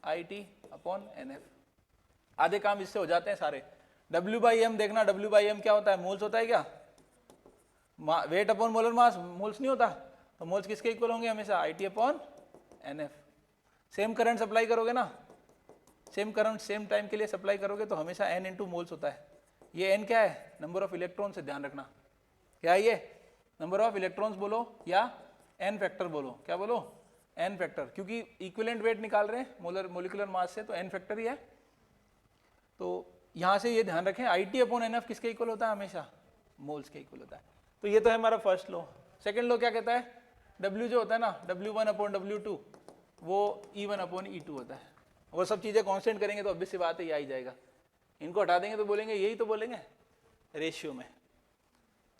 MIT/NF। आधे काम इससे हो जाते हैं सारे। W/M देखना, W/M क्या होता है? मोल्स होता है क्या? Weight upon molar mass moles नहीं होता, तो मोल्स किसके इक्वल होंगे हमेशा, IT upon NF। Same current supply करोगे ना, सेम करंट सेम टाइम के लिए सप्लाई करोगे तो हमेशा N इंटू मोल्स होता है। ये N क्या है, नंबर ऑफ इलेक्ट्रॉन से ध्यान रखना, क्या है ये, नंबर ऑफ इलेक्ट्रॉन्स बोलो या N फैक्टर बोलो, क्या बोलो, N फैक्टर, क्योंकि इक्विवेलेंट वेट निकाल रहे हैं मोलिकुलर मास से, तो N फैक्टर ही है। तो यहाँ से ये ध्यान रखें, IT अपॉन NF किसके इक्वल होता है हमेशा, मोल्स के इक्वल होता है। तो ये तो है हमारा फर्स्ट लॉ। सेकेंड लॉ क्या कहता है, W जो होता है ना, W1 अपॉन W2 वो E1 अपॉन E2 होता है। वो सब चीज़ें कांस्टेंट करेंगे तो ऑब्वियस सी बात है ये आ ही जाएगा, इनको हटा देंगे तो बोलेंगे यही तो बोलेंगे रेशियो में,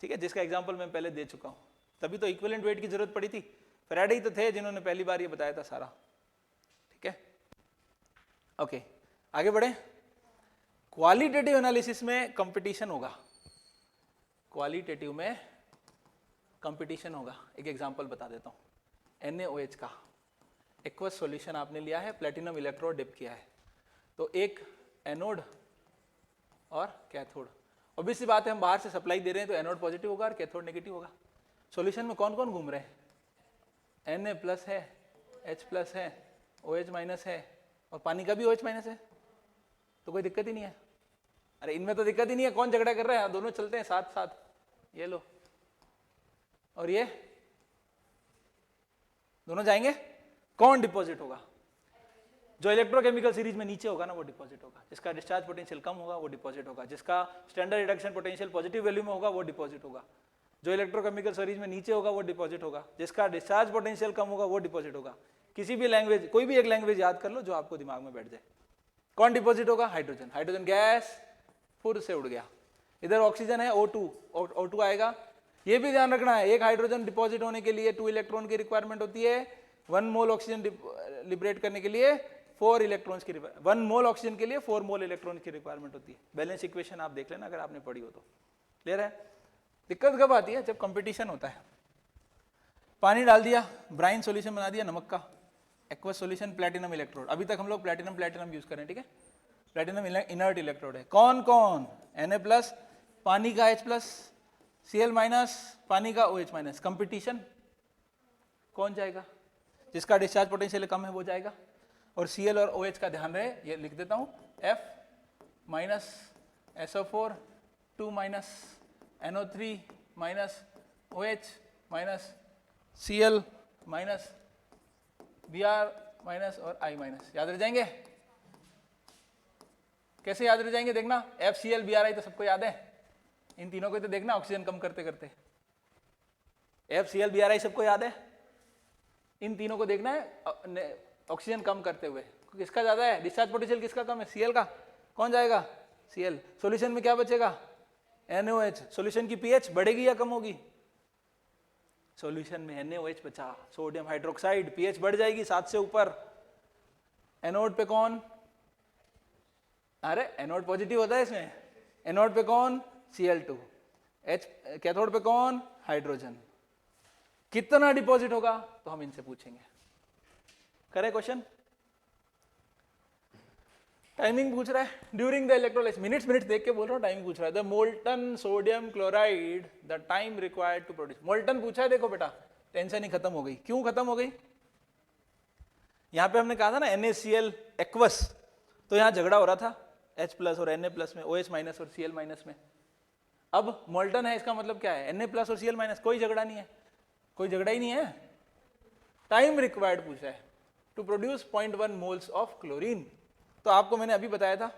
ठीक है, जिसका एग्जाम्पल मैं पहले दे चुका हूँ। तभी तो इक्विवेलेंट वेट की जरूरत पड़ी थी, फैराडे ही तो थे जिन्होंने पहली बार ये बताया था सारा, ठीक है। ओके, आगे बढ़े। क्वालिटेटिव एनालिसिस में कंपटीशन होगा, क्वालिटेटिव में कंपटीशन होगा। एक एग्जांपल बता देता हूँ, NaOH का एक्वस सॉल्यूशन आपने लिया है, प्लेटिनम इलेक्ट्रोड डिप किया है, तो एक एनोड और कैथोड, ऑब्वियसली बात है हम बाहर से सप्लाई दे रहे हैं तो एनोड पॉजिटिव होगा और कैथोड नेगेटिव होगा। सॉल्यूशन में कौन कौन घूम रहे हैं, Na प्लस है, H प्लस है, OH माइनस है, और पानी का भी OH माइनस है, तो कोई दिक्कत ही नहीं है। अरे इनमें तो दिक्कत ही नहीं है, कौन झगड़ा कर रहा है, दोनों चलते हैं साथ साथ, ये लो और ये दोनों जाएंगे, कौन डिपॉजिट होगा, जो इलेक्ट्रोकेमिकल सीरीज में नीचे होगा ना वो डिपॉजिट होगा, जिसका डिस्चार्ज पोटेंशियल कम होगा वो डिपॉजिट होगा, जिसका standard reduction potential positive value में होगा वो डिपॉजिट होगा, जो इलेक्ट्रोकेमिकल सीरीज में नीचे होगा वो डिपॉजिट होगा, जिसका डिस्चार्ज पोटेंशियल कम होगा वो डिपॉजिट होगा। किसी भी लैंग्वेज, कोई भी एक लैंग्वेज याद कर लो जो आपको दिमाग में बैठ जाए। कौन डिपॉजिट होगा, हाइड्रोजन, हाइड्रोजन गैस फुर से उड़ गया, इधर ऑक्सीजन है O2 आएगा। ये भी ध्यान रखना है, एक हाइड्रोजन डिपॉजिट होने के लिए 2 इलेक्ट्रॉन की रिक्वायरमेंट होती है, 1 मोल ऑक्सीजन लिबरेट करने के लिए 4 इलेक्ट्रॉन्स की, 1 मोल ऑक्सीजन के लिए 4 मोल इलेक्ट्रॉन की रिक्वायरमेंट होती है। बैलेंस इक्वेशन आप देख लेना अगर आपने पढ़ी हो तो, क्लियर है। दिक्कत कब आती है, जब कंपटीशन होता है। पानी डाल दिया, ब्राइन सॉल्यूशन बना दिया नमक का, एक्वस सॉल्यूशन प्लैटिनम इलेक्ट्रोड, अभी तक हम लोग प्लैटिनम यूज करें, ठीक है, प्लैटिनम इनर्ट इलेक्ट्रोड है। कौन कौन, Na प्लस, पानी का H प्लस, Cl माइनस, पानी का OH माइनस, कंपटीशन कौन जाएगा, जिसका डिस्चार्ज पोटेंशियल कम है वो जाएगा। और Cl और OH का ध्यान रहे, ये लिख देता हूँ, F minus SO4 2 minus NO3 minus OH minus Cl minus Br minus और I माइनस, याद रह जाएंगे। कैसे याद रह जाएंगे देखना, FCl BRI तो सबको याद है, इन तीनों को तो देखना ऑक्सीजन कम करते करते, FCl BRI सबको याद है, इन तीनों को देखना है ऑक्सीजन कम करते हुए, किसका ज्यादा है डिस्चार्ज पोटेंशियल, किसका कम है, Cl का, कौन जाएगा Cl। सॉल्यूशन में क्या बचेगा, NaOH, सॉल्यूशन की pH बढ़ेगी या कम होगी, सॉल्यूशन में NaOH बचा, सोडियम हाइड्रोक्साइड, pH बढ़ जाएगी 7 से ऊपर। एनोड पे कौन, अरे एनोड पॉजिटिव होता है इसमें, एनोड पे कौन Cl2, H कैथोड पे कौन हाइड्रोजन, कितना डिपॉजिट होगा तो हम इनसे पूछेंगे। करे क्वेश्चन, टाइमिंग पूछ रहा है ड्यूरिंग द इलेक्ट्रोलाइसिस, मिनट्स देख के बोल रहा हूँ, टाइमिंग पूछ रहा है। The molten sodium chloride the time required to produce, molten पूछा है, देखो बेटा टेंशन ही खत्म हो गई। क्यों खत्म हो गई, यहाँ पे हमने कहा था ना NaCl एक्वस, तो यहाँ झगड़ा हो रहा था H प्लस और Na प्लस में, OH माइनस और Cl माइनस में। अब मोल्टन है, इसका मतलब क्या है, Na प्लस और Cl माइनस, कोई झगड़ा नहीं है, कोई झगड़ा ही नहीं है। टाइम रिक्वायर्ड पूछा है to produce 0.1 moles of chlorine, तो आपको मैंने अभी बताया था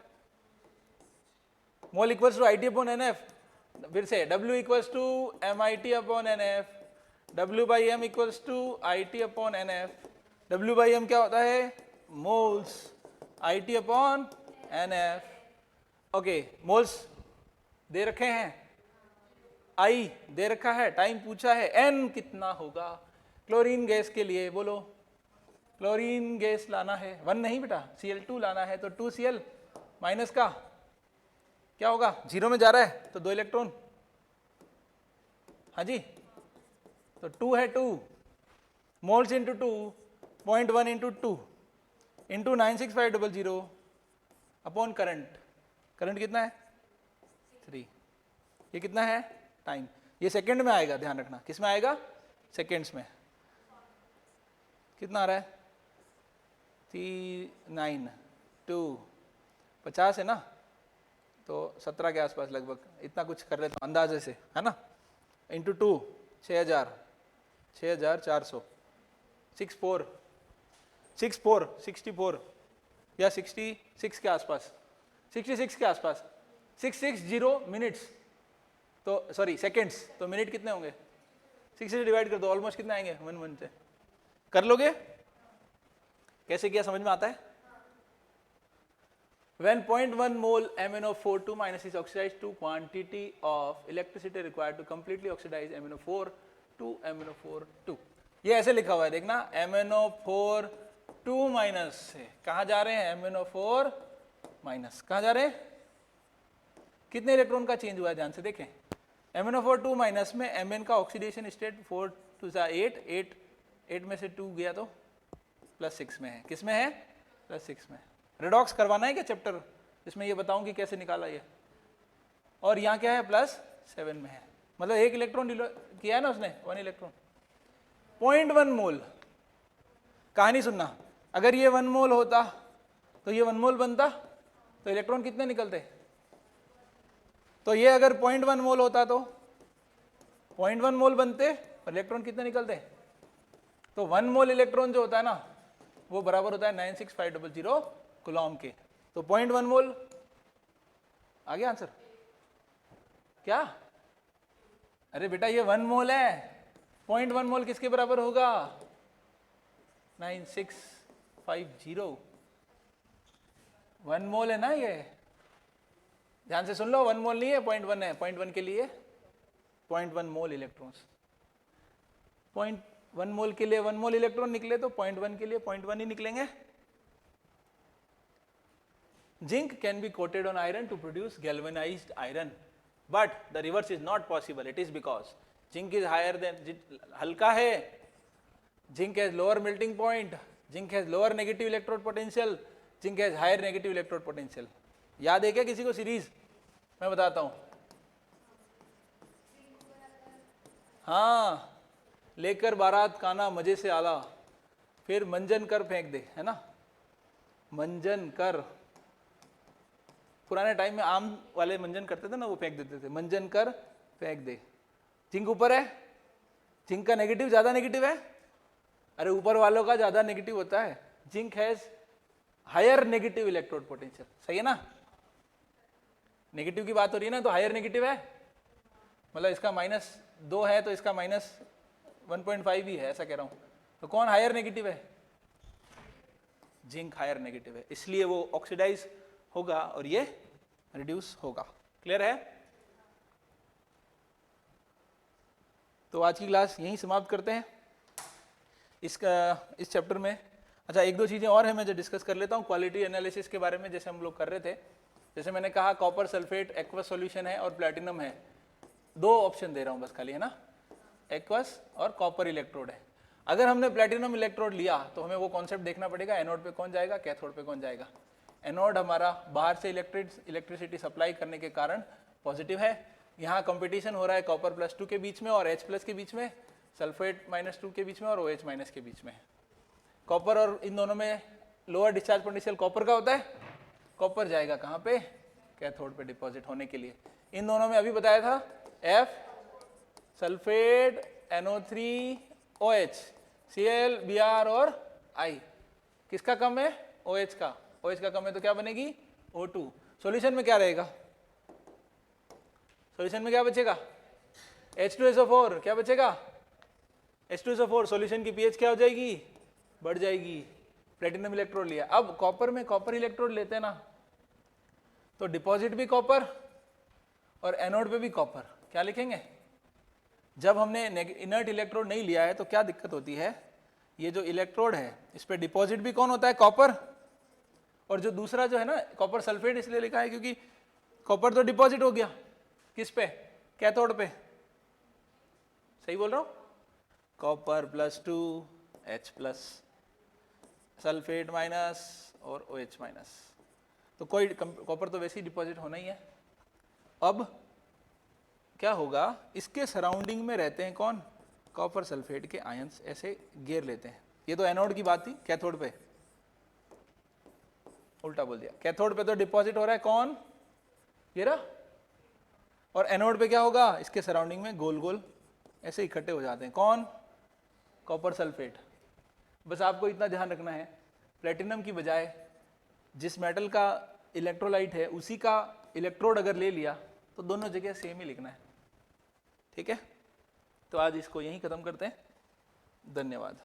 mole equals to IT upon NF, फिर से W equals to MIT upon NF, W by M equals to IT upon NF, W by M क्या होता है moles, IT upon NF। Okay, moles दे रखे हैं, I दे रखा है, टाइम पूछा है, N कितना होगा क्लोरीन गैस के लिए, बोलो क्लोरीन गैस लाना है 1 नहीं बेटा, Cl2 लाना है, तो 2Cl माइनस का क्या होगा, 0 में जा रहा है तो 2 इलेक्ट्रॉन, हाँ जी, तो 2 है 2 moles into 2, 0.1 into 2 into 96500 upon current, current कितना है 3, ये कितना है टाइम। ये सेकंड में आएगा, ध्यान रखना। किस में आएगा? सेकंड्स में। कितना आ रहा है? 9 2 50 है ना, तो 17 के आसपास लगभग, इतना कुछ कर लेता हूँ अंदाजे से, है ना। इंटू 2 6000 6400 64 64 या 66 के आसपास, 66 के आसपास, 660 मिनट्स, तो सॉरी सेकंड्स, तो मिनट कितने होंगे? 6 से डिवाइड कर दो, ऑलमोस्ट कितने आएंगे? 1 से। कर लोगे? कैसे किया समझ में आता है? When 0.1 mole MnO4 2- is oxidized to quantity of electricity required to completely oxidize MnO4 to MnO4 2। ये ऐसे लिखा हुआ है, देखना, MnO4 2- से कहाँ जा रहे हैं? MnO4- कहाँ जा रहे हैं? कितने इलेक्ट्रॉन का चेंज हुआ है? ध्यान से देखें। MnO4 2- में Mn का ऑक्सीडेशन स्टेट 4 2 8 में से 2 गया तो +6 में है। किस में है? +6 में। रिडॉक्स करवाना है क्या चैप्टर, इसमें ये बताऊं कि कैसे निकाला ये। और यहाँ क्या है? +7 में है, मतलब 1 इलेक्ट्रॉन किया है ना उसने, 1 इलेक्ट्रॉन। 0.1 मोल, कहानी सुनना, अगर ये 1 मोल होता तो ये 1 मोल बनता, तो इलेक्ट्रॉन कितने निकलते? तो ये अगर 0.1 मोल होता तो 0.1 मोल बनते, और इलेक्ट्रॉन कितने निकलते? तो 1 मोल इलेक्ट्रॉन जो होता है ना, वो बराबर होता है 96500 कूलॉम के। तो 0.1 मोल आ गया आंसर। क्या? अरे बेटा ये 1 मोल है, 0.1 मोल किसके बराबर होगा? 9650। 1 मोल है ना ये, ध्यान से सुन लो, 1 मोल नहीं है, 0.1 है। 0.1 के लिए 0.1 मोल इलेक्ट्रॉन्स, 0.1 मोल के लिए 1 मोल इलेक्ट्रॉन निकले, तो 0.1 के लिए 0.1 ही निकलेंगे। Zinc can be coated on iron to produce galvanized iron, but the reverse is not possible. It is because zinc is higher than, हल्का है, zinc has lower melting point, zinc has lower negative electrode potential, zinc has higher negative electrode potential। याद है क्या किसी को series? मैं बताता हूँ। हाँ, लेकर बारात काना मजे से आला, फिर मंजन कर फेंक दे, है ना, मंजन कर। पुराने टाइम में आम वाले मंजन करते थे ना, वो फेंक देते थे, मंजन कर फेंक दे। जिंक ऊपर है, जिंक का नेगेटिव ज्यादा नेगेटिव है, अरे ऊपर वालों का ज्यादा नेगेटिव होता है। Zinc has higher negative electrode potential, सही है ना, नेगेटिव की बात हो रही है ना, तो हायर नेगेटिव है, मतलब इसका -2 है तो इसका -1.5 ही है, ऐसा कह रहा हूं। तो कौन हायर नेगेटिव है? जिंक हायर नेगेटिव है, इसलिए वो ऑक्सीडाइज होगा और ये रिड्यूस होगा। क्लियर है? तो आज की क्लास यहीं समाप्त करते हैं इस चैप्टर में। अच्छा, 1-2 चीज़ें और हैं मैं जो डिस्कस कर लेता हूँ क्वालिटी एनालिसिस के बारे में, जैसे हम लोग कर रहे थे। जैसे मैंने कहा कॉपर सल्फेट एक्वस सॉल्यूशन है और प्लैटिनम है, 2 ऑप्शन दे रहा हूँ बस खाली, है ना, एक्वस और कॉपर इलेक्ट्रोड है। अगर हमने प्लैटिनम इलेक्ट्रोड लिया तो हमें वो कॉन्सेप्ट देखना पड़ेगा, एनोड पे कौन जाएगा, कैथोड पे कौन जाएगा। एनोड हमारा बाहर से इलेक्ट्रिसिटी सप्लाई करने के कारण पॉजिटिव है। यहाँ कंपटीशन हो रहा है कॉपर +2 के बीच में और H+ के बीच में, सल्फेट -2 के बीच में और OH- के बीच में। कॉपर और इन दोनों में लोअर डिस्चार्ज पोटेंशियल कॉपर का होता है। कॉपर जाएगा कहाँ पे? कैथोड पे डिपॉजिट होने के लिए। इन दोनों में अभी बताया था F sulphate NO3 OH Cl Br और I, किसका कम है? OH का। OH का कम है तो क्या बनेगी? O2। सॉल्यूशन में क्या रहेगा? सॉल्यूशन में क्या बचेगा? H2SO4। क्या बचेगा? H2SO4। सॉल्यूशन की pH क्या हो जाएगी? बढ़ जाएगी। प्लेटिनम इलेक्ट्रोड लिया। अब कॉपर में कॉपर इलेक्ट्रोड लेते हैं ना, तो डिपॉजिट भी कॉपर और एनोड पे भी कॉपर। क्या लिखेंगे? जब हमने इनर्ट इलेक्ट्रोड नहीं लिया है तो क्या दिक्कत होती है, ये जो इलेक्ट्रोड है इस पे डिपॉजिट भी कौन होता है? कॉपर। और जो दूसरा जो है ना, कॉपर सल्फेट इसलिए लिखा है क्योंकि कॉपर तो डिपॉजिट हो गया, किस पे? कैथोड पे। सही बोल रहा हूं? कॉपर +2 H+, सल्फेट माइनस और OH-। तो कोई कॉपर तो वैसे ही डिपॉजिट होना ही है। अब क्या होगा, इसके सराउंडिंग में रहते हैं कौन, कॉपर सल्फेट के आयंस ऐसे घेर लेते हैं। ये तो एनोड की बात थी, कैथोड पे उल्टा बोल दिया, कैथोड पे तो डिपॉजिट हो रहा है कौन, ये रहा, और एनोड पे क्या होगा, इसके सराउंडिंग में गोल गोल ऐसे इकट्ठे हो जाते हैं कौन, कॉपर सल्फेट। बस आपको इतना ध्यान रखना है, प्लेटिनम की बजाय जिस मेटल का इलेक्ट्रोलाइट है उसी का इलेक्ट्रोड अगर ले लिया तो दोनों जगह सेम ही लिखना है। ठीक है, तो आज इसको यहीं खत्म करते हैं। धन्यवाद।